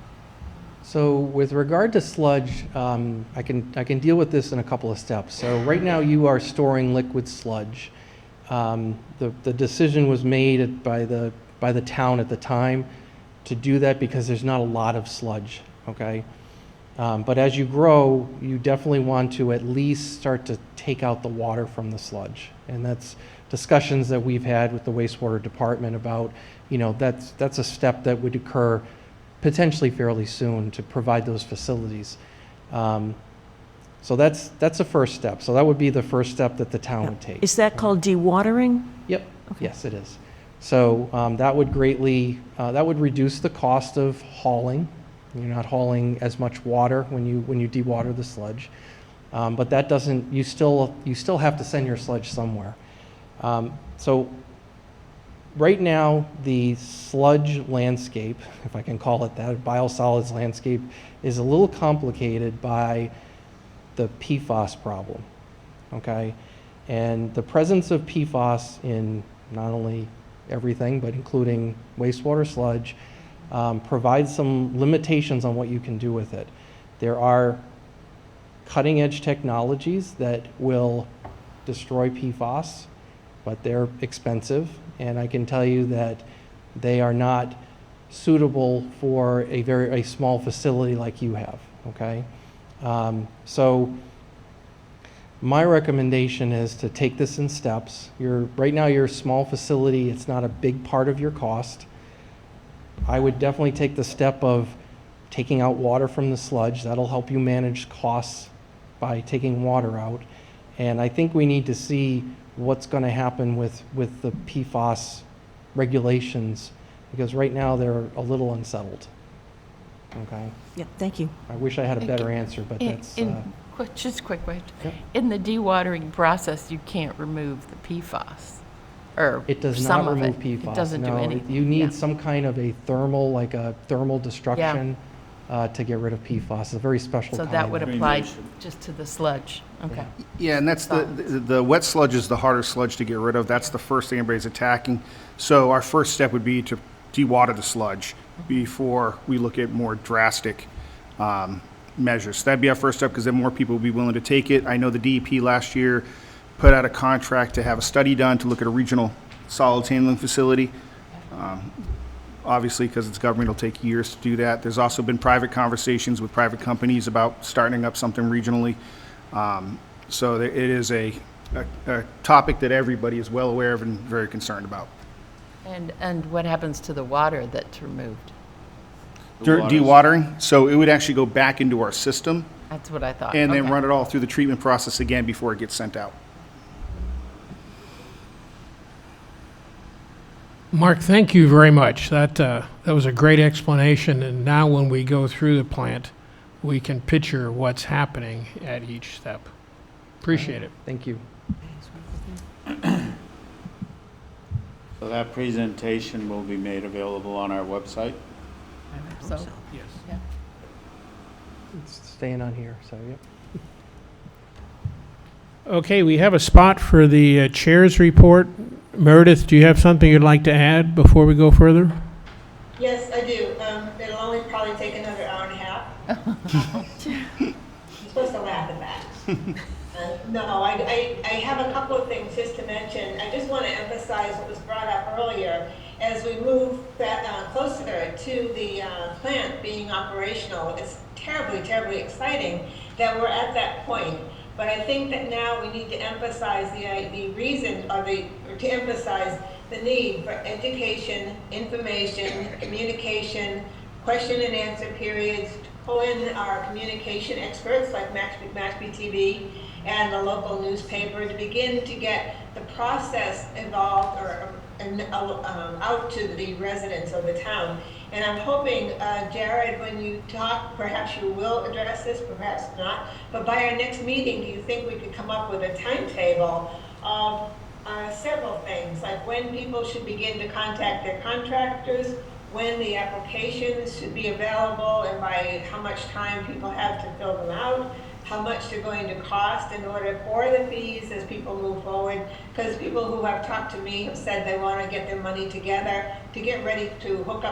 So with regard to sludge, I can deal with this in a couple of steps. So right now you are storing liquid sludge. The decision was made by the town at the time to do that because there's not a lot of sludge, okay? But as you grow, you definitely want to at least start to take out the water from the sludge. And that's discussions that we've had with the wastewater department about, that's a step that would occur potentially fairly soon to provide those facilities. So that's the first step. So that would be the first step that the town would take. Is that called dewatering? Yep. Okay. Yes, it is. So that would reduce the cost of hauling. You're not hauling as much water when you dewater the sludge, but that doesn't. You still have to send your sludge somewhere. So right now, the sludge landscape, if I can call it that, biosolids landscape, is a little complicated by the PFAS problem, okay? And the presence of PFAS in not only everything, but including wastewater sludge, provides some limitations on what you can do with it. There are cutting-edge technologies that will destroy PFAS, but they're expensive, and I can tell you that they are not suitable for a small facility like you have, okay? So My recommendation is to take this in steps. Right now, you're a small facility, it's not a big part of your cost. I would definitely take the step of taking out water from the sludge. That'll help you manage costs by taking water out. And I think we need to see what's going to happen with the PFAS regulations, because right now they're a little unsettled. Okay? Yeah, thank you. I wish I had a better answer, but that's... Just quick, wait. Yep. In the dewatering process, you can't remove the PFAS, or It does some not of remove it. PFAS. It doesn't do no. anything. You need Yeah. some kind of a thermal, like a thermal destruction to get rid of PFAS. It's a very special So kind. that would apply just to the sludge. Okay. Yeah, and that's the wet sludge is the harder sludge to get rid of. That's the first thing everybody's attacking. So our first step would be to dewater the sludge before we look at more drastic measures. So that'd be our first step, because then more people will be willing to take it. I know the DEP last year put out a contract to have a study done to look at a regional solids handling facility. Obviously, because it's government, it'll take years to do that. There's also been private conversations with private companies about starting up something regionally. So it is a topic that everybody is well aware of and very concerned about. And what happens to the water that's removed? Dewatering, so it would actually go back into our system That's what I thought. and then Okay. run it all through the treatment process again before it gets sent out. Mark, thank you very much. That was a great explanation, and now when we go through the plant, we can picture what's happening at each step. Appreciate it. Thank you. So that presentation will be made available on our website? So, Yes. yeah. It's staying on here, so yep. Okay, we have a spot for the chair's report. Meredith, do you have something you'd like to add before we go further? Yes, I do. It'll only probably take another hour and a half. You're supposed to laugh at that. No, I have a couple of things just to mention. I just want to emphasize what was brought up earlier. As we move closer to the plant being operational, it's terribly, terribly exciting that we're at that point. But I think that now we need to emphasize the reason, or to emphasize the need for education, information, communication, question and answer periods, to pull in our communication experts like Mashpee TV and the local newspaper to begin to get the process involved out to the residents of the town. And I'm hoping, Jared, when you talk, perhaps you will address this, perhaps not, but by our next meeting, do you think we could come up with a timetable of several things, like when people should begin to contact their contractors, when the applications should be available, and by how much time people have to fill them out, how much they're going to cost in order for the fees as people move forward, because people who have talked to me have said they want to get their money together to get ready to hook up